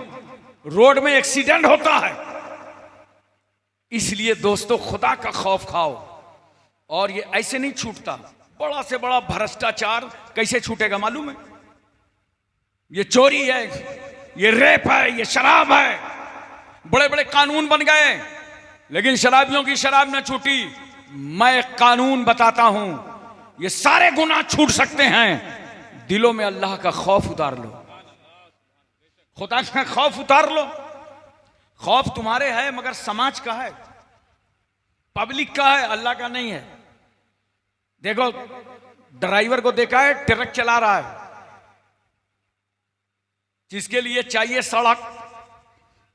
[SPEAKER 1] रोड में एक्सीडेंट होता है। इसलिए दोस्तों खुदा का खौफ खाओ। और ये ऐसे नहीं छूटता। बड़ा से बड़ा भ्रष्टाचार कैसे छूटेगा मालूम है? ये चोरी है, ये रेप है, ये शराब है। बड़े बड़े कानून बन गए, लेकिन शराबियों की शराब न छूटी। मैं एक कानून बताता हूं, ये सारे गुनाह छूट सकते हैं। दिलों में अल्लाह का खौफ उतार लो, खुदा का खौफ उतार लो। खौफ तुम्हारे है मगर समाज का है, पब्लिक का है, अल्लाह का नहीं है। देखो ड्राइवर को देखा है, ट्रक चला रहा है, जिसके लिए चाहिए सड़क,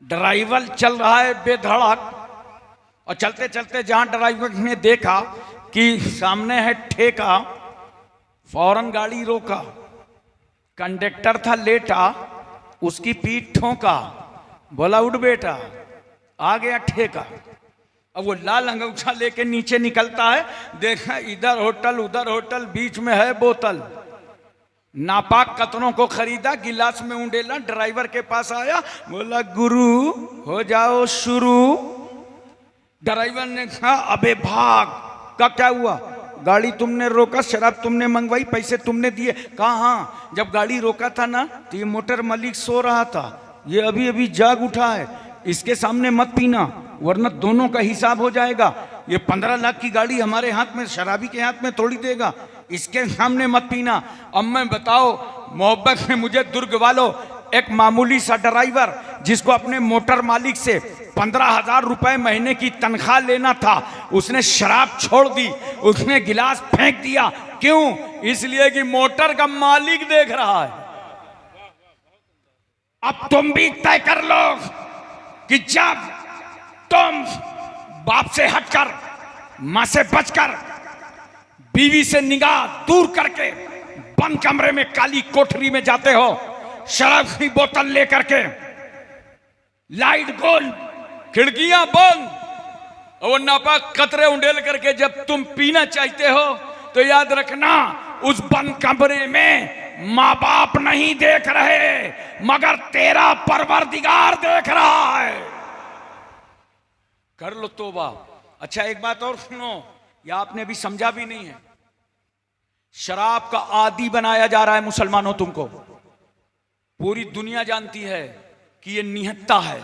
[SPEAKER 1] ड्राइवर चल रहा है बेधड़क। और चलते चलते जहां ड्राइवर ने देखा कि सामने है ठेका, फौरन गाड़ी रोका। कंडक्टर था लेटा, उसकी पीठ ठोका, बोला उठ बेटा, आ गया ठेका। अब वो लाल अंगूठा लेके नीचे निकलता है, देखा इधर होटल उधर होटल, बीच में है बोतल। नापाक कतरों को खरीदा, गिलास में उंडेला, ड्राइवर के पास आया, बोला गुरु हो जाओ शुरू। ड्राइवर ने कहा अबे भाग का क्या हुआ? गाड़ी तुमने रोका, शराब तुमने मंगवाई, पैसे तुमने दिए। कहा हाँ, जब गाड़ी रोका था ना तो ये मोटर मालिक सो रहा था, ये अभी अभी जाग उठा है, इसके सामने मत पीना वरना दोनों का हिसाब हो जाएगा। ये 15 लाख की गाड़ी हमारे हाथ में, शराबी के हाथ में थोड़ी देगा, इसके सामने मत पीना। अब मैं बताओ, मोहब्बत में मुझे दुर्ग वालों, एक मामूली सा ड्राइवर जिसको अपने मोटर मालिक से 15,000 रुपए महीने की तनख्वाह लेना था, उसने शराब छोड़ दी, उसने गिलास फेंक दिया। क्यों? इसलिए कि मोटर का मालिक देख रहा है। अब तुम भी तय कर लो कि जब तुम बाप से हटकर, मां से बचकर, बीवी से निगाह दूर करके बंद कमरे में काली कोठरी में जाते हो, शराब की बोतल लेकर के, लाइट गोल, खिड़कियां बंद और नापाक कतरे उंडेल करके जब तुम पीना चाहते हो, तो याद रखना उस बंद कमरे में मां बाप नहीं देख रहे मगर तेरा परवरदिगार देख रहा है। कर लो तौबा। अच्छा एक बात और सुनो, या आपने अभी समझा भी नहीं है, शराब का आदी बनाया जा रहा है मुसलमानों तुमको। पूरी दुनिया जानती है कि ये निहत्ता है,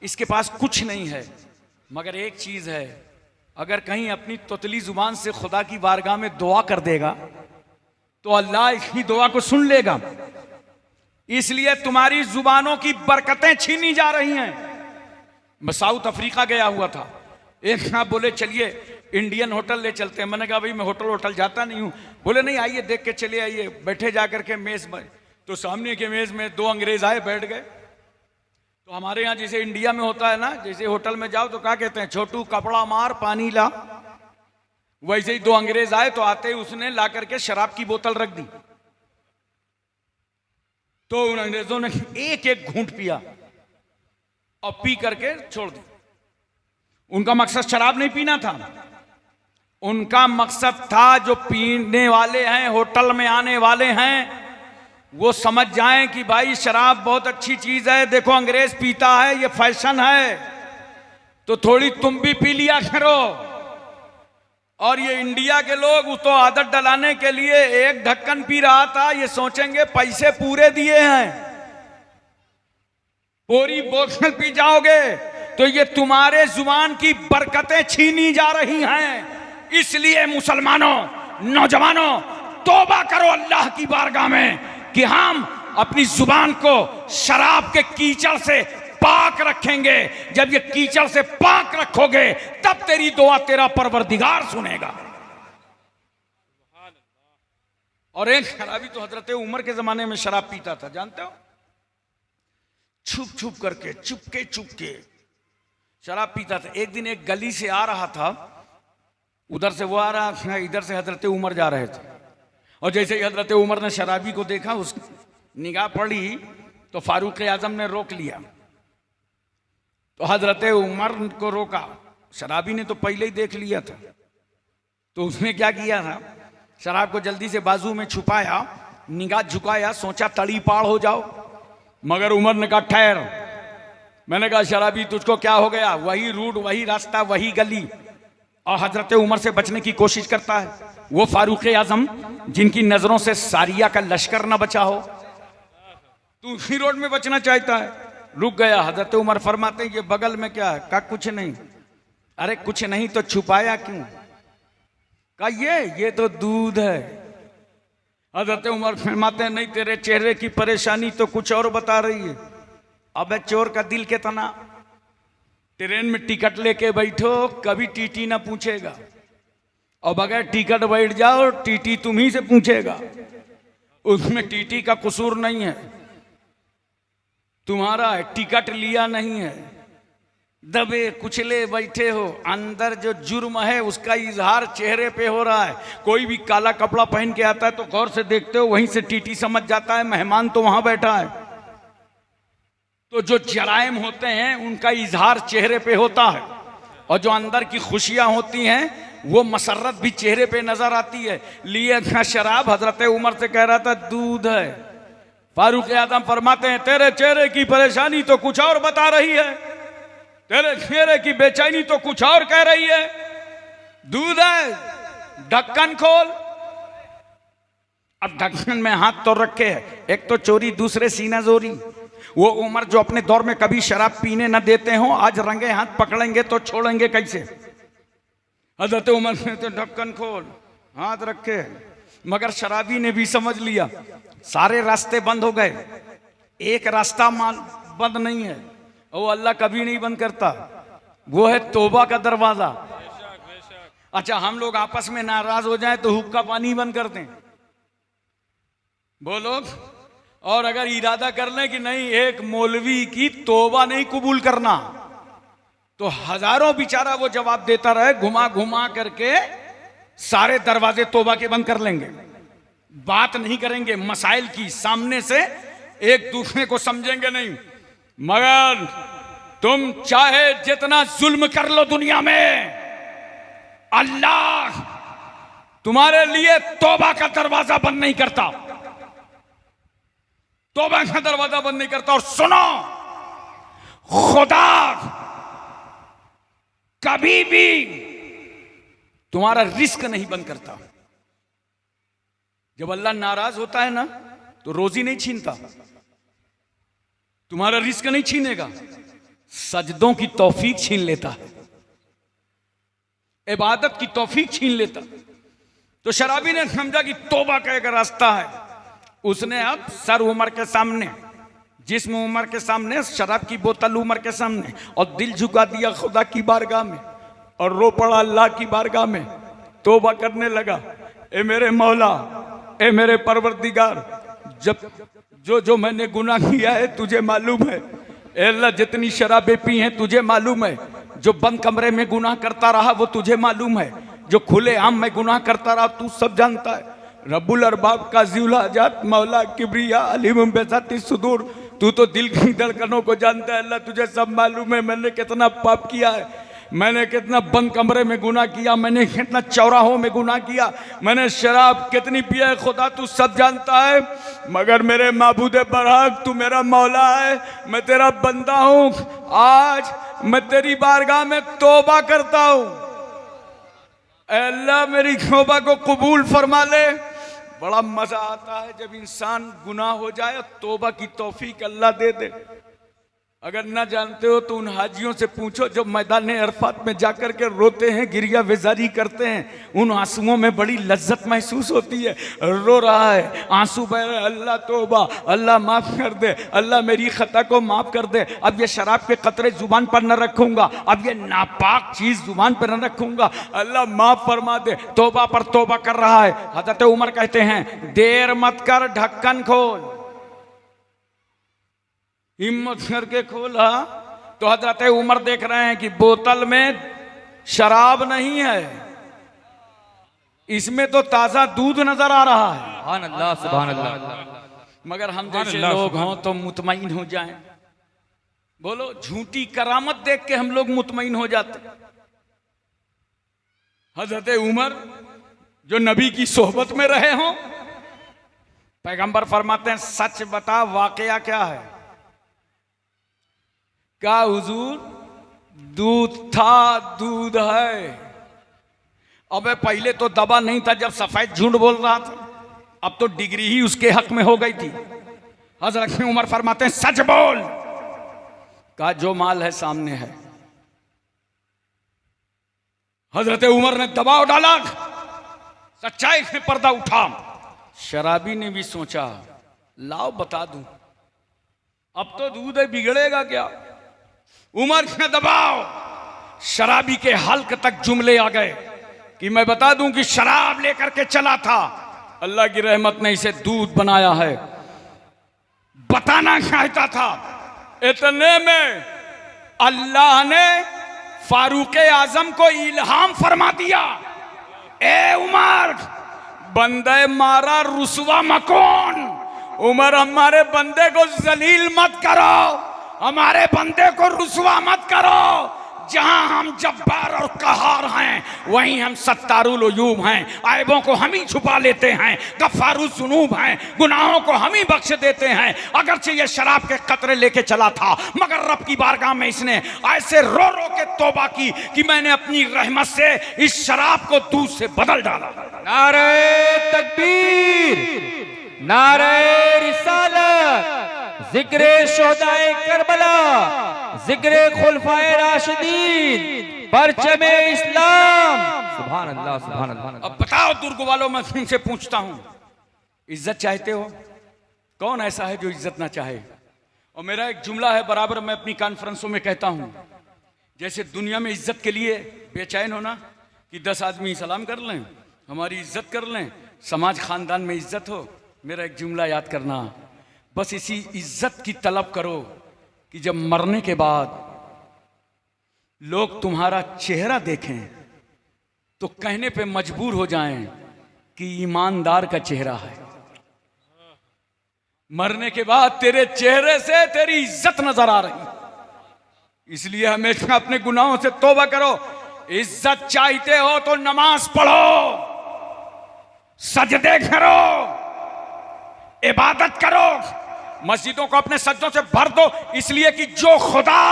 [SPEAKER 1] इसके पास कुछ नहीं है, मगर एक चीज है, अगर कहीं अपनी तोतली जुबान से खुदा की बारगाह में दुआ कर देगा तो अल्लाह इसकी दुआ को सुन लेगा। इसलिए तुम्हारी जुबानों की बरकतें छीनी जा रही हैं। मैं साउथ अफ्रीका गया हुआ था, एक साहब बोले चलिए इंडियन होटल ले चलते हैं। मैंने कहा भाई मैं होटल जाता नहीं हूँ। बोले नहीं आइए देख के चले आइए। बैठे जाकर के मेज में, तो सामने के मेज में 2 अंग्रेज आए, बैठ गए। तो हमारे यहाँ जैसे इंडिया में होता है ना, जैसे होटल में जाओ तो क्या कहते हैं, छोटू कपड़ा मार पानी ला। वैसे ही 2 अंग्रेज आए, तो आते ही उसने ला करके शराब की बोतल रख दी। तो उन अंग्रेजों ने एक एक घूंट पिया और पी करके छोड़ दी। उनका मकसद शराब नहीं पीना था, उनका मकसद था जो पीने वाले हैं, होटल में आने वाले हैं, वो समझ जाएं कि भाई शराब बहुत अच्छी चीज है, देखो अंग्रेज पीता है, ये फैशन है, तो थोड़ी तुम भी पी लिया करो। और ये इंडिया के लोग तो आदत डलाने के लिए एक ढक्कन पी रहा था, ये सोचेंगे पैसे पूरे दिए हैं, पूरी बोतल पी जाओगे तो ये तुम्हारे जुबान की बरकतें छीनी जा रही हैं। इसलिए मुसलमानों, नौजवानों, तौबा करो अल्लाह की बारगाह में कि हम अपनी जुबान को शराब के कीचड़ से पाक रखेंगे। जब ये कीचड़ से पाक रखोगे तब तेरी दुआ तेरा परवरदिगार सुनेगा। और एक शराबी तो हजरत उमर के जमाने में शराब पीता था, जानते हो, छुप छुप करके, चुपके चुपके शराब पीता था। एक दिन एक गली से आ रहा था, उधर से वो आ रहा था, इधर से हजरत उमर जा रहे थे, और जैसे ही हजरत उमर ने शराबी को देखा, उस निगाह पड़ी तो फारूक आजम ने रोक लिया। तो हजरत उमर को रोका, शराबी ने तो पहले ही देख लिया था। तो उसने क्या किया था, शराब को जल्दी से बाजू में छुपाया, निगाह झुकाया, सोचा तड़ी पाड़ हो जाओ। मगर उमर ने कहा ठहर। मैंने कहा शराबी तुझको क्या हो गया? वही रूट, वही रास्ता, वही गली, और हजरत उमर से बचने की कोशिश करता है। वो फारूक आजम जिनकी नजरों से सारिया का लश्कर न बचा हो, तू उसी रोड में बचना चाहता है। रुक गया। हजरत उमर फरमाते ये बगल में क्या है? कहा कुछ नहीं। अरे कुछ नहीं तो छुपाया क्यों? कहा ये तो दूध है। हजरत उमर फरमाते नहीं, तेरे चेहरे की परेशानी तो कुछ और बता रही है। अबे चोर का दिल कितना। ट्रेन में टिकट लेके बैठो, कभी टीटी ना पूछेगा, और बगैर टिकट बैठ जाओ टीटी तुम्ही से पूछेगा। उसमें टीटी का कसूर नहीं है, तुम्हारा है, टिकट लिया नहीं है, दबे कुचले बैठे हो। अंदर जो जुर्म है उसका इजहार चेहरे पे हो रहा है। कोई भी काला कपड़ा पहन के आता है तो गौर से देखते हो, वहीं से टीटी समझ जाता है मेहमान तो वहां बैठा है। तो जो जराइम होते हैं उनका इजहार चेहरे पे होता है, और जो अंदर की खुशियां होती हैं वो मसरत भी चेहरे पे नजर आती है। लिए था शराब, हजरत उमर से कह रहा था दूध है। फारूक आजम फरमाते हैं तेरे चेहरे की परेशानी तो कुछ और बता रही है, तेरे चेहरे की बेचैनी तो कुछ और कह रही है। दूध है, ढक्कन खोल। अब ढक्कन में हाथ तो रखे है, एक तो चोरी, दूसरे सीना जोरी। वो उमर जो अपने दौर में कभी शराब पीने न देते हो, आज रंगे हाथ पकड़ेंगे तो छोड़ेंगे कैसे? हजरत उमर ने तो ढक्कन खोल, हाथ रखे। मगर शराबी ने भी समझ लिया, सारे रास्ते बंद हो गए, एक रास्ता बंद नहीं है, वो अल्लाह कभी नहीं बंद करता, वो है तौबा का दरवाजा। अच्छा, हम लोग आपस में नाराज हो जाएं तो हुक्का पानी बंद कर दें, बोलो। और अगर इरादा कर लें कि नहीं एक मौलवी की तौबा नहीं कबूल करना, तो हजारों बेचारा वो जवाब देता रहे, घुमा घुमा करके सारे दरवाजे तौबा के बंद कर लेंगे। बात नहीं करेंगे मसाइल की, सामने से एक दूसरे को समझेंगे नहीं। मगर तुम चाहे जितना जुल्म कर लो दुनिया में, अल्लाह तुम्हारे लिए तौबा का दरवाजा बंद नहीं करता, तौबा का दरवाजा बंद नहीं करता। और सुनो, खुदा कभी भी तुम्हारा रिस्क नहीं बंद करता। जब अल्लाह नाराज होता है ना तो रोजी नहीं छीनता, तुम्हारा रिस्क नहीं छीनेगा, सजदों की तौफीक छीन लेता है, इबादत की तौफीक छीन लेता। तो शराबी ने समझा कि तौबा का एक रास्ता है। उसने अब सर उमर के सामने, जिस्म उमर के सामने, शराब की बोतल उमर के सामने, और दिल झुका दिया खुदा की बारगाह में, और रो पड़ा अल्लाह की बारगाह में। तौबा करने लगा, ए मेरे मौला, ए मेरे परवरदिगार, जब जो मैंने गुनाह किया है तुझे मालूम है। ए अल्लाह, जितनी शराबें पी हैं तुझे मालूम है, जो बंद कमरे में गुनाह करता रहा वो तुझे मालूम है, जो खुले आम में गुनाह करता रहा तू सब जानता है। रब्बुल अरबाब का ज़िउल हाजात मौला किब्रिया अलीम बेज़ाती सुदूर, तू तो दिल की धड़कनों को जानता है। अल्लाह तुझे सब मालूम है, मैंने कितना पाप किया है, मैंने कितना बंद कमरे में गुनाह किया, मैंने कितना चौराहों में गुनाह किया, मैंने शराब कितनी पिया है, खुदा तू सब जानता है। मगर मेरे माबूद बरहक, तू मेरा मौला है, मैं तेरा बंदा हूँ। आज मैं तेरी बारगाह में तौबा करता हूँ, अल्लाह मेरी तौबा को कबूल फरमा ले। बड़ा मजा आता है जब इंसान गुनाह हो जाए, तौबा की तौफीक अल्लाह दे दे। अगर ना जानते हो तो उन हाजियों से पूछो जो मैदान अरफात में जाकर के रोते हैं, गिरिया बेजारी करते हैं, उन आंसुओं में बड़ी लज्जत महसूस होती है। रो रहा है, आंसू बह रहे, अल्लाह तौबा, अल्लाह माफ कर दे, अल्लाह मेरी खता को माफ कर दे, अब ये शराब के कतरे जुबान पर न रखूंगा, अब ये नापाक चीज जुबान पर न रखूंगा, अल्लाह माफ फरमा दे। तौबा पर तौबा कर रहा है। हजरत उमर कहते हैं देर मत कर, ढक्कन खोल। हिम्मत करके खोला तो हजरत उमर देख रहे हैं कि बोतल में शराब नहीं है, इसमें तो ताजा दूध नजर आ रहा है,
[SPEAKER 3] सुभान अल्लाह सुभान अल्लाह।
[SPEAKER 1] मगर हम
[SPEAKER 3] सुभान
[SPEAKER 1] जैसे
[SPEAKER 3] अल्लाह,
[SPEAKER 1] लोग
[SPEAKER 3] सुभान
[SPEAKER 1] हों तो मुतमईन हो जाएं। बोलो, झूठी करामत देख के हम लोग मुतमईन हो जाते। हजरत उमर जो नबी की सोहबत में रहे हों, पैगंबर फरमाते हैं सच बता वाकया क्या है। क्या हुजूर दूध था, दूध है। अबे पहले तो दबा नहीं था जब सफेद झूठ बोल रहा था, अब तो डिग्री ही उसके हक में हो गई थी। हजरत उमर फरमाते हैं सच बोल। कहा जो माल है सामने है। हजरत उमर ने दबाव डाला, सच्चाई से पर्दा उठा। शराबी ने भी सोचा लाओ बता दूं, अब तो दूध है बिगड़ेगा क्या। उमर ने दबाव, शराबी के हल्क तक जुमले आ गए कि मैं बता दूं कि शराब लेकर के चला था, अल्लाह की रहमत ने इसे दूध बनाया है। बताना चाहता था। इतने में अल्लाह ने फारूक आजम को इल्हाम फरमा दिया, ए उमर बंदे मारा रुसवा मकोन। उमर हमारे बंदे को जलील मत करो, हमारे बंदे को रुसवा मत करो। जहां हम जब्बार और कहार हैं वहीं हम सत्तारुल उयूब हैं। ऐबों को हम ही छुपा लेते हैं, गफ्फारुल ज़ुनूब हैं, गुनाहों को हम ही बख्श देते हैं। अगरचे ये शराब के कतरे लेके चला था, मगर रब की बारगाह में इसने ऐसे रो रो के तौबा की कि मैंने अपनी रहमत से इस शराब को दूध से बदल डाला।
[SPEAKER 3] नारे तकबीर, नारे रिसालत, जिक्रे शोहदाए करबला, जिक्रे खुलफाए राशिदीन, परचमे इस्लाम। सुभान अल्लाह सुभान अल्लाह।
[SPEAKER 1] अब बताओ दुर्ग वालों, मैं तुमसे पूछता हूं, इज्जत चाहते हो? कौन ऐसा है जो इज्जत ना चाहे? और मेरा एक जुमला है, बराबर मैं अपनी कॉन्फ्रेंसों में कहता हूं, जैसे दुनिया में इज्जत के लिए बेचैन होना कि 10 आदमी सलाम कर लें, हमारी इज्जत कर लें, समाज खानदान में इज्जत हो। मेरा एक जुमला याद करना, बस इसी इज्जत की तलब करो कि जब मरने के बाद लोग तुम्हारा चेहरा देखें तो कहने पे मजबूर हो जाएं कि ईमानदार का चेहरा है। मरने के बाद तेरे चेहरे से तेरी इज्जत नजर आ रही। इसलिए हमेशा अपने गुनाहों से तौबा करो। इज्जत चाहते हो तो नमाज पढ़ो, सजदे करो, इबादत करो, मस्जिदों को अपने सज्जों से भर दो। इसलिए कि जो खुदा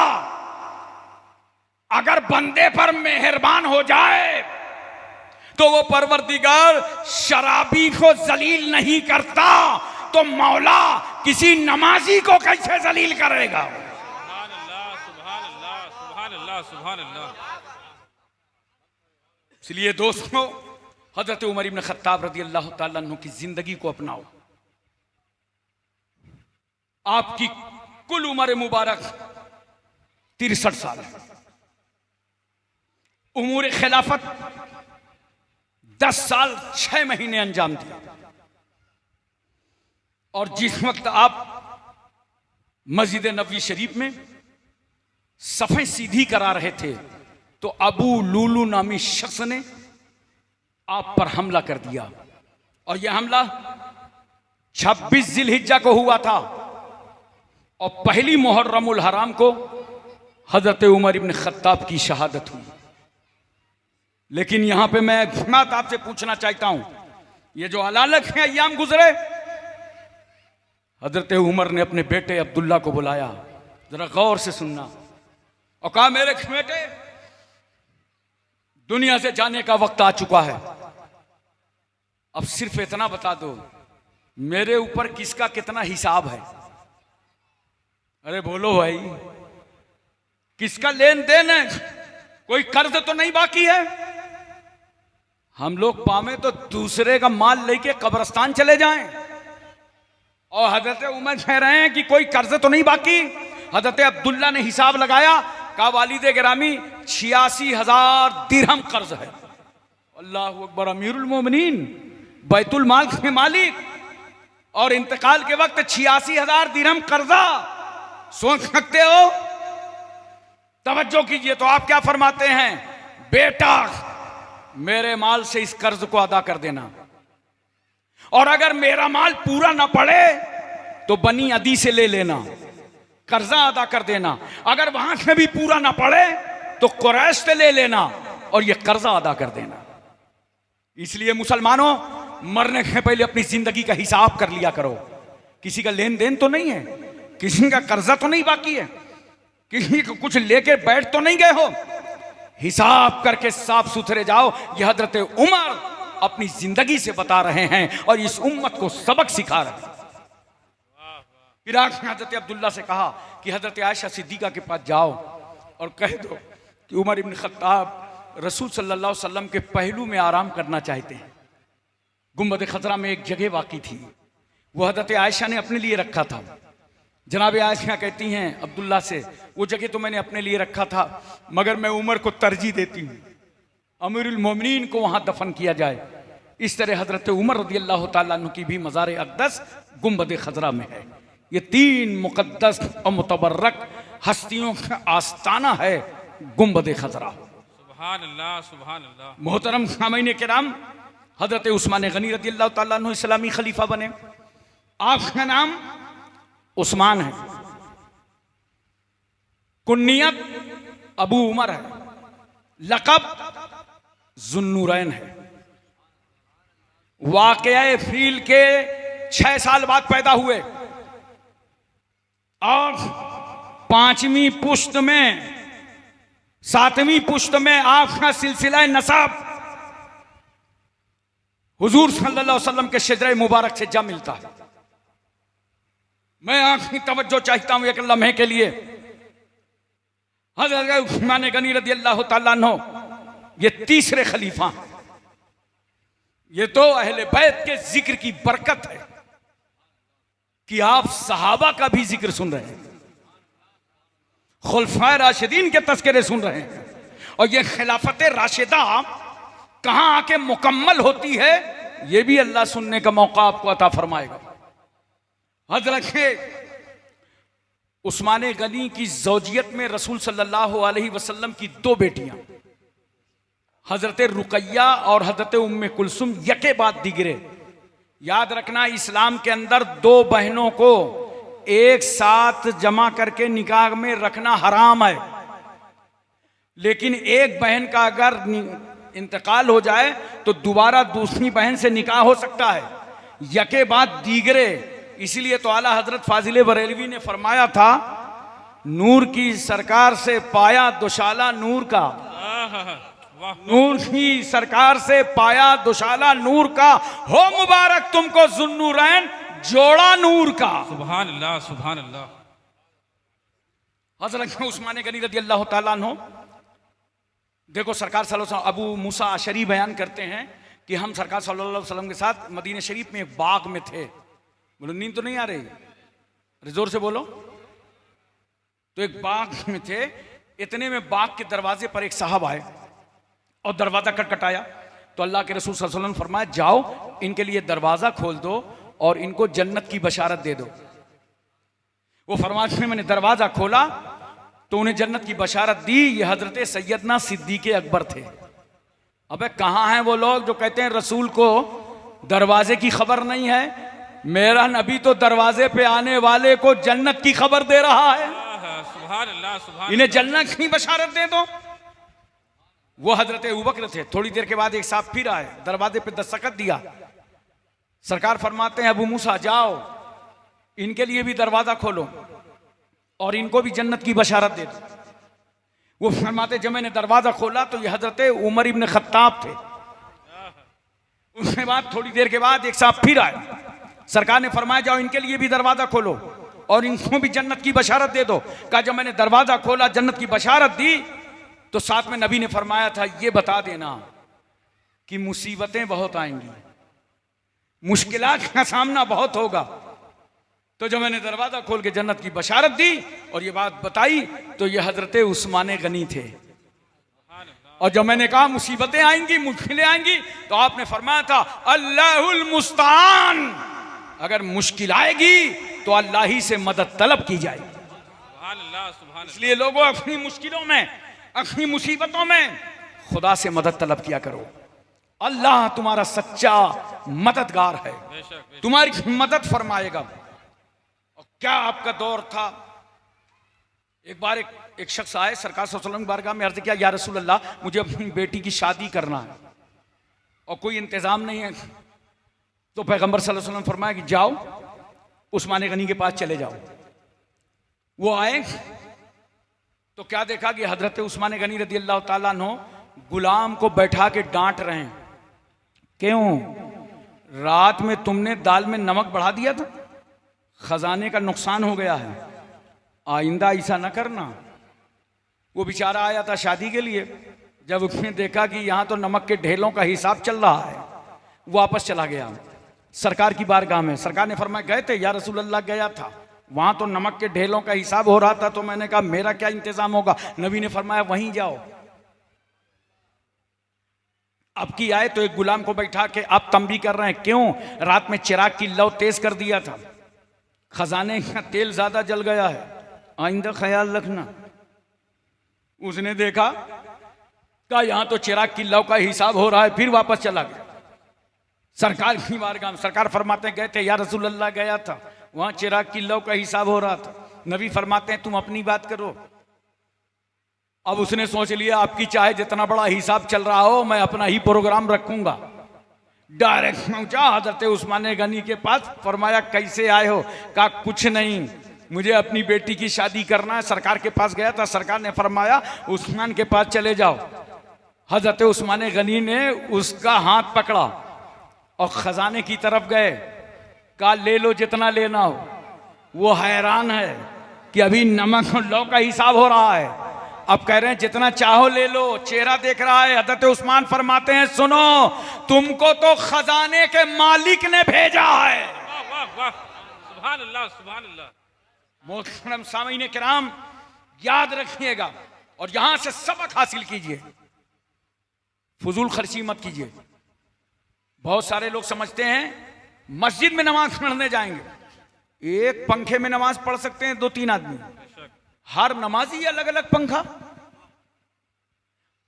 [SPEAKER 1] अगर बंदे पर मेहरबान हो जाए तो वो परवरदिगार शराबी को जलील नहीं करता, तो मौला किसी नमाजी को कैसे जलील करेगा।
[SPEAKER 2] सुभान अल्लाह सुभान अल्लाह सुभान अल्लाह सुभान अल्लाह।
[SPEAKER 1] इसलिए दोस्तों, हजरत उमर इब्न खत्ताब रज़ी अल्लाह तआला अन्हु की जिंदगी को अपनाओ। आपकी कुल उम्र मुबारक 63 साल है। उमूर खिलाफत 10 साल 6 महीने अंजाम दिया। और जिस वक्त आप मस्जिद नबवी शरीफ में सफ़ें सीधी करा रहे थे तो अबू लूलू नामी शख्स ने आप पर हमला कर दिया। और यह हमला 26 जिलहिज्जा को हुआ था और पहली मुहर्रमुल हराम को हजरत उमर इब्न खत्ताब की शहादत हुई। लेकिन यहां पे मैं बात आपसे पूछना चाहता हूं, ये जो अलालक है अय्याम गुजरे, हजरत उमर ने अपने बेटे अब्दुल्ला को बुलाया, जरा गौर से सुनना, और कहा मेरे बेटे दुनिया से जाने का वक्त आ चुका है, अब सिर्फ इतना बता दो मेरे ऊपर किसका कितना हिसाब है। अरे बोलो भाई, किसका लेन देन है? कोई कर्ज तो नहीं बाकी है? हम लोग पावे तो दूसरे का माल लेके कब्रिस्तान चले जाएं। और हजरत उमर कह रहे हैं कि कोई कर्ज तो नहीं बाकी। हजरत अब्दुल्ला ने हिसाब लगाया, कहा वालिद गिरामी 86,000 दिरहम कर्ज है। अल्लाह अकबर, अमीरुल मोमिनीन, बैतुल माल के मालिक, और इंतकाल के वक्त 86,000 दिरहम कर्जा। सोच सकते हो? तवज्जो कीजिए। तो आप क्या फरमाते हैं? बेटा मेरे माल से इस कर्ज को अदा कर देना, और अगर मेरा माल पूरा ना पड़े तो बनी अदी से ले लेना, कर्जा अदा कर देना। अगर वहां से भी पूरा ना पड़े तो कुरैश से ले लेना और यह कर्जा अदा कर देना। इसलिए मुसलमानों, मरने से पहले अपनी जिंदगी का हिसाब कर लिया करो। किसी का लेन देन तो नहीं है, किसी का कर्जा तो नहीं बाकी है, किसी को कुछ लेके बैठ तो नहीं गए हो। हिसाब करके साफ सुथरे जाओ। यह हजरत उमर अपनी जिंदगी से बता रहे हैं और इस उम्मत को सबक सिखा रहे हैं। फिर हजरत अब्दुल्ला से कहा कि हजरत आयशा सिद्दीका के पास जाओ और कह दो कि उमर इब्न खत्ताब रसूल सल्लल्लाहु अलैहि वसल्लम के पहलू में आराम करना चाहते हैं। गुंबद खजरा में एक जगह वाक़ई थी, वो हजरत आयशा ने अपने लिए रखा था। जनाब आयशा कहती हैं अब्दुल्ला से, वो जगह तो मैंने अपने लिए रखा था, मगर मैं उमर को तरजीह देती हूँ, अमीरुल मोमिनीन को वहाँ दफन किया जाए। इस तरह हजरत उमर रदियल्लाहु ताला अन्हु की भी मज़ार अक़दस गुंबद खजरा में है। ये 3 मुक़द्दस और मुतबर्रक हस्तियों का आस्ताना है गुंबद खजरा।
[SPEAKER 2] सुभान अल्लाह, सुभान अल्लाह।
[SPEAKER 1] मोहतरम सामीन किराम, हजरत उस्मान गनी रदियल्लाहु ताला अन्हु इस्लामी खलीफा बने। आपका नाम उस्मान है, कुन्नियत अबू उमर है, लक़ब ज़ुन्नूरैन है। वाक़या फील के 6 साल बाद पैदा हुए और 5वीं पुश्त में 7वीं पुश्त में आपका सिलसिला नसब हुजूर सल्लल्लाहु अलैहि वसल्लम के शजरे मुबारक से जा मिलता है। मैं आखिरी तवज्जो चाहता हूं एक लम्हे के लिए। हज़रत उस्मान गनी रदियल्लाहु ताला अन्हु ये 3रे खलीफा हैं। ये तो अहले बैत के जिक्र की बरकत है कि आप सहाबा का भी जिक्र सुन रहे हैं, खुलफाए राशिदीन के तज़किरे सुन रहे हैं, और ये खिलाफत राशिदा कहां आके मुकम्मल होती है ये भी अल्लाह सुनने का मौका आपको अता फरमाएगा। हजरत उस्मान गनी की ज़ौजियत में रसूल सल्लल्लाहु अलैहि वसल्लम की 2 बेटियां, हजरत रुकैया और हजरत उम्मे कुलसुम, यके बाद दिगरे। याद रखना, इस्लाम के अंदर 2 बहनों को एक साथ जमा करके निकाह में रखना हराम है, लेकिन एक बहन का अगर इंतकाल हो जाए तो दोबारा दूसरी बहन से निकाह हो सकता है, यके बाद दीगरे। इसलिए तो आला हजरत फाजिल बरेलवी ने फरमाया था, नूर की सरकार से पाया दुशाला नूर का, नूर की सरकार से पाया दुशाला नूर का, हो मुबारक तुमको ज़ुन्नूरैन जोड़ा नूर का।
[SPEAKER 2] सुभान अल्लाह, सुभान अल्लाह।
[SPEAKER 1] हज़रत उस्मान गनी रदियल्लाहु ताला अन्हु, देखो सरकार सल्लल्लाहु अलैहि वसल्लम, अबू मूसा अशरी बयान करते हैं कि हम सरकार सल्लल्लाहु अलैहि वसल्लम के साथ मदीना शरीफ में एक बाग में थे। बोलो नींद तो नहीं आ रही? अरे जोर से बोलो। तो एक बाग में थे, इतने में बाग के दरवाजे पर एक साहब आए और दरवाजा खटखटाया। तो अल्लाह के रसूल सल्लल्लाहु अलैहि वसल्लम फरमाया, जाओ इनके लिए दरवाजा खोल दो और इनको जन्नत की बशारत दे दो। वो फरमाते हैं मैंने दरवाजा खोला तो उन्हें जन्नत की बशारत दी। ये हजरत सैयदना सिद्दीक़ अकबर थे। अबे कहाँ हैं वो लोग जो कहते हैं रसूल को दरवाजे की खबर नहीं है? मेरा नबी तो दरवाजे पे आने वाले को जन्नत की खबर दे रहा है।
[SPEAKER 2] सुभान अल्लाह, सुभान।
[SPEAKER 1] इन्हें जन्नत की बशारत दे दो। वो हजरत अबू बकर थे। थोड़ी देर के बाद एक साहब फिर आए, दरवाजे पे दस्तखत दिया। सरकार फरमाते हैं अबू मूसा जाओ इनके लिए भी दरवाजा खोलो और इनको भी जन्नत की बशारत दे दो। वो फरमाते जब मैंने दरवाजा खोला तो ये हजरत उमर इब्न खत्ताब थे। उसके बाद थोड़ी देर के बाद एक साहब फिर आए। सरकार ने फरमाया जाओ इनके लिए भी दरवाजा खोलो और इनको भी जन्नत की बशारत दे दो। कहा जब मैंने दरवाजा खोला जन्नत की बशारत दी तो साथ में नबी ने फरमाया था ये बता देना कि मुसीबतें बहुत आएंगी, मुश्किलात का सामना बहुत होगा। तो जब मैंने दरवाजा खोल के जन्नत की बशारत दी और ये बात बताई तो ये हजरत उस्मान गनी थे। और जब मैंने कहा मुसीबतें आएंगी, मुश्किलें आएंगी, तो आपने फरमाया था अल्लाहुल मुस्तान, अगर मुश्किल आएगी तो अल्लाह ही से मदद तलब की जाएगी।
[SPEAKER 2] सुभान अल्लाह, सुभान।
[SPEAKER 1] इसलिए लोगों अपनी मुश्किलों में, अपनी मुसीबतों में खुदा से मदद तलब किया करो। अल्लाह तुम्हारा सच्चा मददगार है,
[SPEAKER 2] बेशक
[SPEAKER 1] तुम्हारी मदद फरमाएगा। और क्या आपका दौर था। एक बार एक शख्स आए सरकार सल्लल्लाहु अलैहि वसल्लम की बारगाह में, अर्ज किया या रसूल अल्लाह, मुझे अपनी बेटी की शादी करना है और कोई इंतजाम नहीं है। तो पैगंबर सल्लल्लाहु अलैहि वसल्लम फरमाया कि जाओ उस्मान गनी के पास चले जाओ। वो आए तो क्या देखा कि हजरत उस्मान गनी रदी अल्लाह ताला अन्हु गुलाम को बैठा के डांट रहे हैं। क्यों? रात में तुमने दाल में नमक बढ़ा दिया था, खजाने का नुकसान हो गया है, आइंदा ऐसा न करना। वो बेचारा आया था शादी के लिए, जब उसने देखा कि यहाँ तो नमक के ढेलों का हिसाब चल रहा है, वापस चला गया सरकार की बारगाह में। सरकार ने फरमाया गए थे? या रसूल अल्लाह गया था, वहां तो नमक के ढेलों का हिसाब हो रहा था, तो मैंने कहा मेरा क्या इंतजाम होगा। नबी ने फरमाया वहीं जाओ। अब की आए तो एक गुलाम को बैठा के आप तंबी कर रहे हैं। क्यों? रात में चिराग की लौ तेज कर दिया था, खजाने का तेल ज्यादा जल गया है, आइंदा ख्याल रखना। उसने देखा कहा यहां तो चिराग की लौ का हिसाब हो रहा है, फिर वापस चला गया सरकार की बारगाह में। सरकार फरमाते गए थे? या रसूल अल्लाह गया था, वहां चिराग की लौ का हिसाब हो रहा था। नबी फरमाते हैं तुम अपनी बात करो। अब उसने सोच लिया आपकी चाहे जितना बड़ा हिसाब चल रहा हो, मैं अपना ही प्रोग्राम रखूंगा। डायरेक्ट पहुंचा हजरत उस्मान गनी के पास, फरमाया कैसे आए हो? कहा कुछ नहीं, मुझे अपनी बेटी की शादी करना है। सरकार के पास गया था, सरकार ने फरमाया उस्मान के पास चले जाओ। हजरत उस्मान गनी ने उसका हाथ पकड़ा और खजाने की तरफ गए, कहा ले लो जितना लेना हो। वो हैरान है कि अभी नमक और लौ का हिसाब हो रहा है, अब कह रहे हैं जितना चाहो ले लो। चेहरा देख रहा है। हजरत उस्मान फरमाते हैं सुनो, तुमको तो खजाने के मालिक ने भेजा है।
[SPEAKER 2] वाह वाह वाह, सुभान अल्लाह सुभान अल्लाह।
[SPEAKER 1] मोहतरम सामीन किराम, याद रखिएगा और यहां से सबक हासिल कीजिए, फजूल खर्ची मत कीजिए। बहुत सारे लोग समझते हैं मस्जिद में नमाज पढ़ने जाएंगे, एक पंखे में नमाज पढ़ सकते हैं 2-3 आदमी, हर नमाजी अलग अलग पंखा,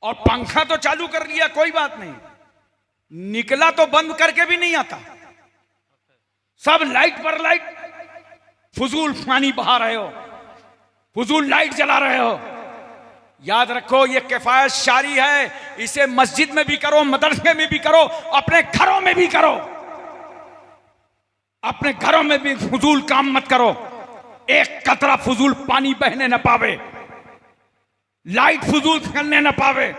[SPEAKER 1] और पंखा तो चालू कर लिया कोई बात नहीं, निकला तो बंद करके भी नहीं आता, सब लाइट पर लाइट, फजूल पानी बहा रहे हो, फजूल लाइट जला रहे हो। याद रखो ये किफायत शारी है, इसे मस्जिद में भी करो, मदरसे में भी करो, अपने घरों में भी करो। अपने घरों में भी फजूल काम मत करो, एक कतरा फजूल पानी बहने न पावे, लाइट फजूल चलने न पावे,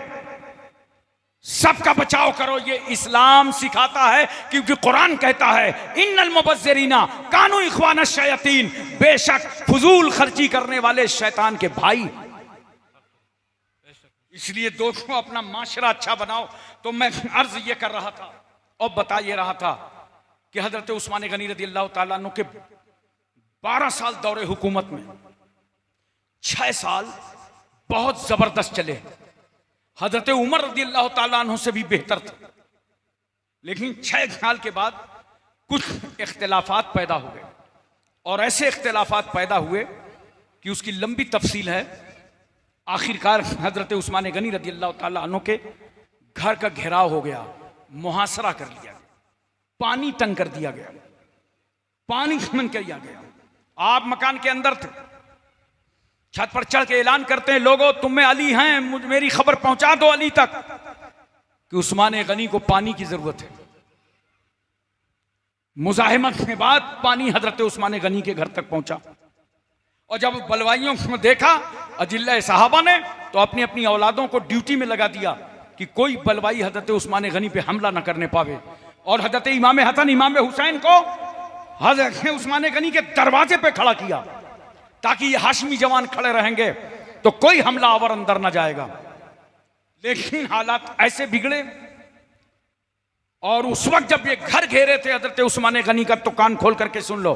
[SPEAKER 1] सबका बचाव करो। ये इस्लाम सिखाता है, क्योंकि कुरान कहता है इन्नल मुबज्जिरीना कानू इख्वान शयातीन, बेशक फजूल खर्ची करने वाले शैतान के भाई। इसलिए दोस्तों अपना माशरा अच्छा बनाओ। तो मैं अर्ज ये कर रहा था और बता ये रहा था कि हजरत उस्मान गनी रदी अल्लाह ताला अन्हु के 12 साल दौरे हुकूमत में 6 साल बहुत जबरदस्त चले। हजरत उमर रदी अल्लाह ताला अन्हु से भी बेहतर थे, लेकिन 6 साल के बाद कुछ इख्तिलाफात पैदा हो गए, और ऐसे इख्तिलाफात पैदा हुए कि उसकी लंबी तफसील है। आखिरकार हजरत उस्मान गनी रदी अल्लाह ताला अन्हु के घर का घेराव हो गया, मुहासरा कर लिया गया, पानी तंग कर दिया गया, पानी बंद कर दिया गया। आप मकान के अंदर थे, छत पर चढ़ के ऐलान करते हैं लोगों तुम में अली हैं, मेरी खबर पहुंचा दो अली तक कि उस्मान गनी को पानी की जरूरत है। मुजाहिमत के बाद पानी हजरत उस्मान गनी के घर तक पहुंचा, और जब बलवाइयों को देखा अजिल्ला सहाबा ने, तो अपनी अपनी औलादों को ड्यूटी में लगा दिया कि कोई बलवाई हजरत उस्मान गनी पे हमला न करने पावे। और हजरत इमाम हसन इमाम हुसैन को हजरत उस्मान गनी के दरवाजे पे खड़ा किया, ताकि ये हाशमी जवान खड़े रहेंगे तो कोई हमलावर अंदर न जाएगा। लेकिन हालात ऐसे बिगड़े, और उस वक्त जब ये घर घेरे थे हजरत उस्मान गनी का, तो कान खोल करके सुन लो,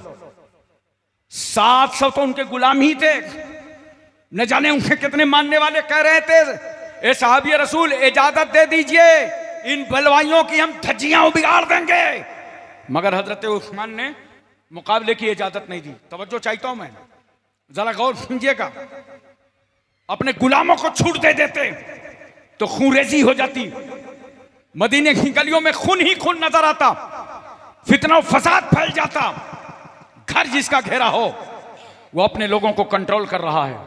[SPEAKER 1] 700 तो उनके गुलाम ही थे, न जाने उनके कितने मानने वाले कह रहे थे ए साहबी रसूल इजाजत दे दीजिए, इन बलवाइयों की हम धज्जियां बिगाड़ देंगे। मगर हजरत उस्मान ने मुकाबले की इजाजत नहीं दी। तवज्जो चाहता हूं मैं, जरा गौर कीजिएगा। अपने गुलामों को छूट दे देते तो खूंरेजी हो जाती, मदीने की गलियों में खून ही खून नजर आता, फितना और फसाद फैल जाता। घर जिसका घेरा हो वो अपने लोगों को कंट्रोल कर रहा है।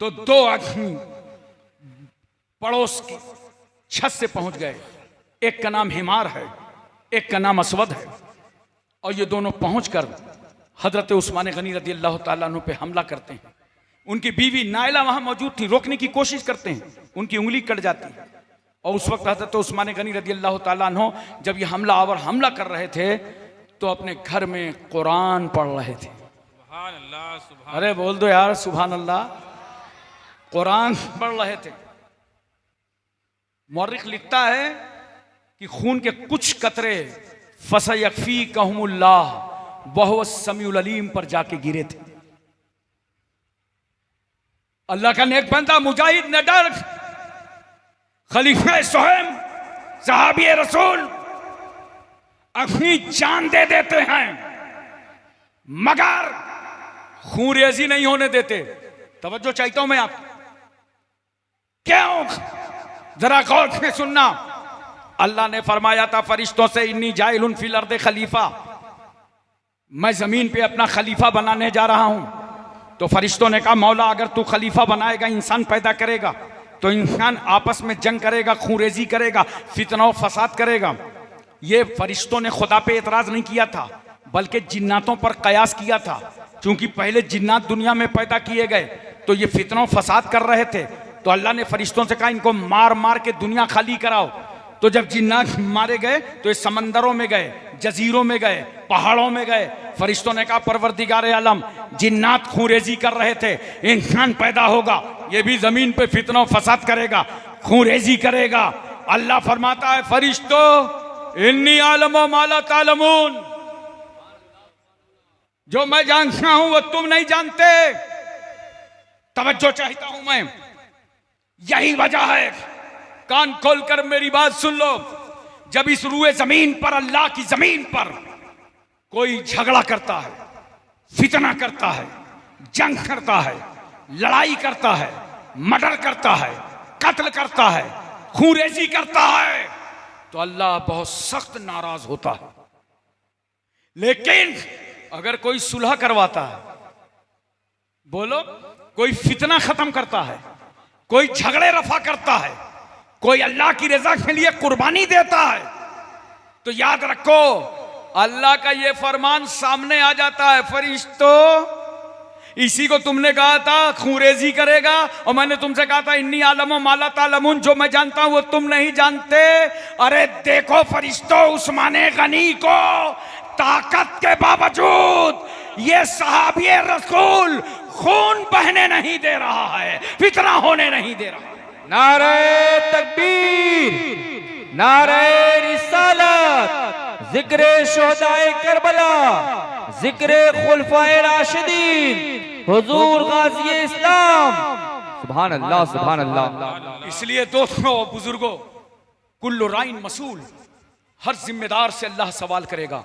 [SPEAKER 1] तो दो आदमी पड़ोस की छत से पहुंच गए, एक का नाम हिमार है, एक का नाम असवद है, और ये दोनों पहुंचकर हजरत उस्मान गनी रदी अल्लाह ताला अन्हु पे हमला करते हैं। उनकी बीवी नायला वहां मौजूद थी, रोकने की कोशिश करते हैं, उनकी उंगली कट जाती है। और उस वक्त हजरत उस्मान गनी रदी अल्लाह ताला अन्हु जब ये हमला कर रहे थे तो अपने घर में कुरान पढ़ रहे थे।
[SPEAKER 2] सुभान अल्लाह, सुभान
[SPEAKER 1] अरे बोल दो यार सुभान अल्लाह। कुरान पढ़ रहे थे। मौरिख लिखता है कि खून के कुछ कतरे फसयकफी कहमुल्लाह वहुव समीउल अलीम पर जाके गिरे थे। अल्लाह का नेक बंदा मुजाहिद निडर खलीफा सोहेम सहाबी रसूल अपनी जान दे देते हैं मगर खूनरेजी नहीं होने देते। तवज्जो चाहता हूं मैं आप, क्यों? जरा गौर से सुनना। अल्लाह ने फरमाया था फरिश्तों से इन्नी जाइलुन फिल अर्द खलीफा, मैं जमीन पे अपना खलीफा बनाने जा रहा हूं। तो फरिश्तों ने कहा मौला अगर तू खलीफा बनाएगा, इंसान पैदा करेगा तो इंसान आपस में जंग करेगा, खूनरेजी करेगा, फितना और फसाद करेगा। ये फरिश्तों ने खुदा पे एतराज नहीं किया था बल्कि जिन्नातों पर कयास किया था। क्योंकि पहले जिन्नात दुनिया में पैदा किए गए तो ये फितना और फसाद कर रहे थे। तो अल्लाह ने फरिश्तों से कहा इनको मार मार के दुनिया खाली कराओ। तो जब जिन्नात मारे गए तो ये समंदरों में गए, जजीरों में गए, पहाड़ों में गए। फरिश्तों ने कहा परवरदिगार आलम जिन्नात खूनरेजी कर रहे थे, इंसान पैदा होगा ये भी जमीन पे फितना और फसाद करेगा, खूनरेजी करेगा। अल्लाह फरमाता है फरिश्तों इन्नी आलम माला तालमून, जो मैं जानता हूं वो तुम नहीं जानते। तवज्जो चाहता हूं मैं, यही वजह है, कान खोलकर मेरी बात सुन लो। जब इस रूए जमीन पर, अल्लाह की जमीन पर कोई झगड़ा करता है, फितना करता है, जंग करता है, लड़ाई करता है, मर्डर करता है, कत्ल करता है, खूनरेजी करता है तो अल्लाह बहुत सख्त नाराज होता है। लेकिन अगर कोई सुलह करवाता है, बोलो, कोई फितना खत्म करता है, कोई झगड़े रफा करता है, कोई अल्लाह की रजा के लिए कुर्बानी देता है, तो याद रखो अल्लाह का ये फरमान सामने आ जाता है फरिश्तों इसी को तुमने कहा था खूनरेजी करेगा और मैंने तुमसे कहा था इन्नी आलम माला तालमुन, जो मैं जानता हूं वो तुम नहीं जानते। अरे देखो फरिश्तों उस्मान गनी को ताकत के बावजूद ये सहाबी रसूल खून बहने नहीं दे रहा है, फितना होने नहीं दे रहा।
[SPEAKER 3] नारे तकबीर, नारे रिसालत, जिक्रे शोहदाए करबला, जिक्रे खुलफाए राशिदीन, हुजूर गाजी इस्लाम। सुभान अल्लाह, सुभान अल्लाह।
[SPEAKER 1] इसलिए दोस्तों बुजुर्गों, कुल्लु राइन मसूल, हर जिम्मेदार से अल्लाह सवाल करेगा।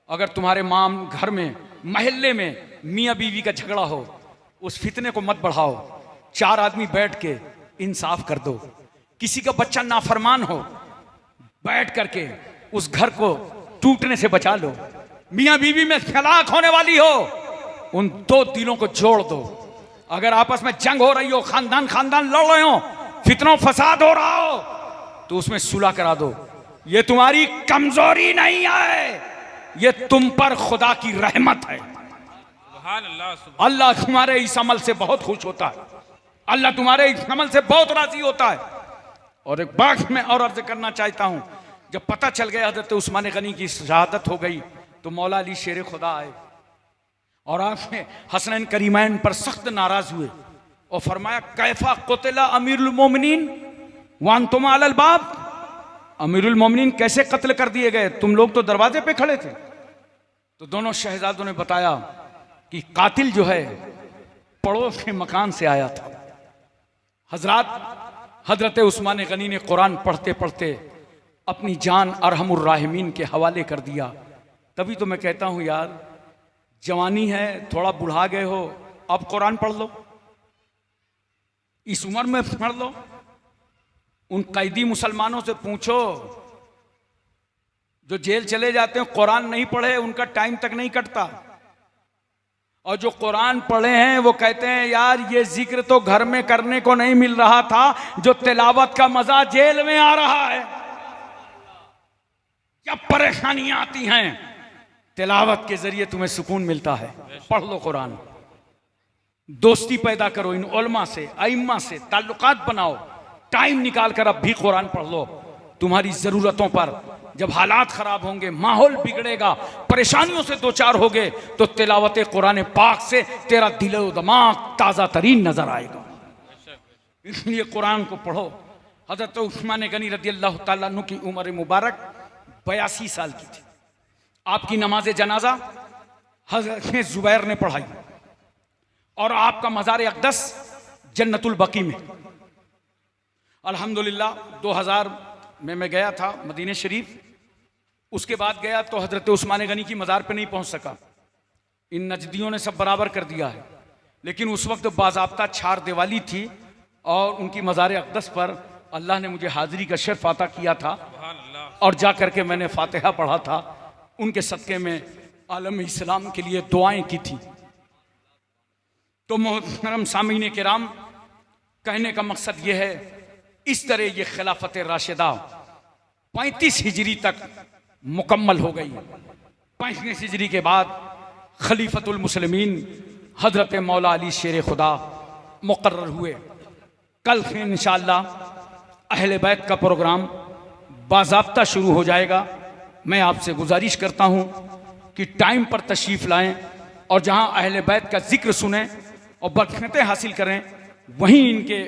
[SPEAKER 1] अगर तुम्हारे माम घर में, महल्ले में मियाँ बीवी का झगड़ा हो, उस फितने को मत बढ़ाओ, चार आदमी बैठ के इंसाफ कर दो। किसी का बच्चा नाफरमान हो, बैठ करके उस घर को टूटने से बचा लो। मियाँ बीवी में तलाक होने वाली हो, उन दो दिलों को जोड़ दो। अगर आपस में जंग हो रही हो, खानदान खानदान लड़ रहे हो, फितना फसाद हो रहा हो, तो उसमें सुलह करा दो। ये तुम्हारी कमजोरी नहीं है, ये तुम पर खुदा की रहमत है।
[SPEAKER 2] सुभान अल्लाह, सुभान
[SPEAKER 1] अल्लाह तुम्हारे इस अमल से बहुत खुश होता है, अल्लाह तुम्हारे इस अमल से बहुत राजी होता है। और एक बात मैं और अर्ज करना चाहता हूं, जब पता चल गया हजरत उस्मान गनी की शहादत हो गई तो मौला अली शेर खुदा आए और आपने हसनैन करीमैन पर सख्त नाराज हुए और फरमाया कैफा कुतिला अमीरुल मोमिनीन वांतुम अलल बाब, अमीरुल मोमिनीन कैसे कत्ल कर दिए गए, तुम लोग तो दरवाजे पे खड़े थे। तो दोनों शहजादों ने बताया कि कातिल जो है पड़ोस के मकान से आया था। हजरत उस्मान गनी ने कुरान पढ़ते पढ़ते अपनी जान अरहमुर राहिमीन के हवाले कर दिया। तभी तो मैं कहता हूं यार, जवानी है, थोड़ा बुढ़ा गए हो, अब कुरान पढ़ लो, इस उम्र में पढ़ लो। उन कैदी मुसलमानों से पूछो जो जेल चले जाते हैं, कुरान नहीं पढ़े, उनका टाइम तक नहीं कटता। और जो कुरान पढ़े हैं वो कहते हैं यार ये जिक्र तो घर में करने को नहीं मिल रहा था, जो तिलावत का मजा जेल में आ रहा है। क्या परेशानियां आती हैं, तिलावत के जरिए तुम्हें सुकून मिलता है। पढ़ लो कुरान, दोस्ती पैदा करो इन उलमा से, अइम्मा से ताल्लुकात बनाओ, टाइम निकाल कर अब भी कुरान पढ़ लो। तुम्हारी जरूरतों पर जब हालात खराब होंगे, माहौल बिगड़ेगा, परेशानियों से दो चार होगे, तो तिलावत कुरान पाक से तेरा दिल और दिमाग ताज़ा तरीन नजर आएगा। इसलिए कुरान को पढ़ो। हजरत उस्मान गनी रज़ी अल्लाह ताला अन्हु की उम्र मुबारक 82 साल की थी। आपकी नमाज जनाजा हजरत जुबैर ने पढ़ाई और आपका मज़ार अक़दस जन्नतुल बकी में। अल्हम्दुलिल्लाह 2000 में मैं गया था मदीने शरीफ। उसके बाद गया तो हजरत उस्मान गनी की मज़ार पे नहीं पहुंच सका, इन नजदियों ने सब बराबर कर दिया है। लेकिन उस वक्त बाज़ाब्ता छार दिवाली थी और उनकी मज़ार अक़दस पर अल्लाह ने मुझे हाज़िरी का शर्फ अता किया था और जा करके मैंने फातिहा पढ़ा था। उनके सदक़े में आलम इस्लाम के लिए दुआएं की थी। तो मोहतरम सामीन किराम, कहने का मकसद ये है, इस तरह ये खिलाफत राशिदा 35 हिजरी तक मुकम्मल हो गई। 35 हिजरी के बाद खलीफतुल मुस्लिमीन हजरत मौला अली शेर खुदा मुकर्रर हुए। कल से इंशाअल्लाह अहले बैत का प्रोग्राम बाज़ाब्ता शुरू हो जाएगा। मैं आपसे गुजारिश करता हूँ कि टाइम पर तशरीफ़ लाएं और जहाँ अहले बैत का जिक्र सुनें और बरकतें हासिल करें, वहीं इनके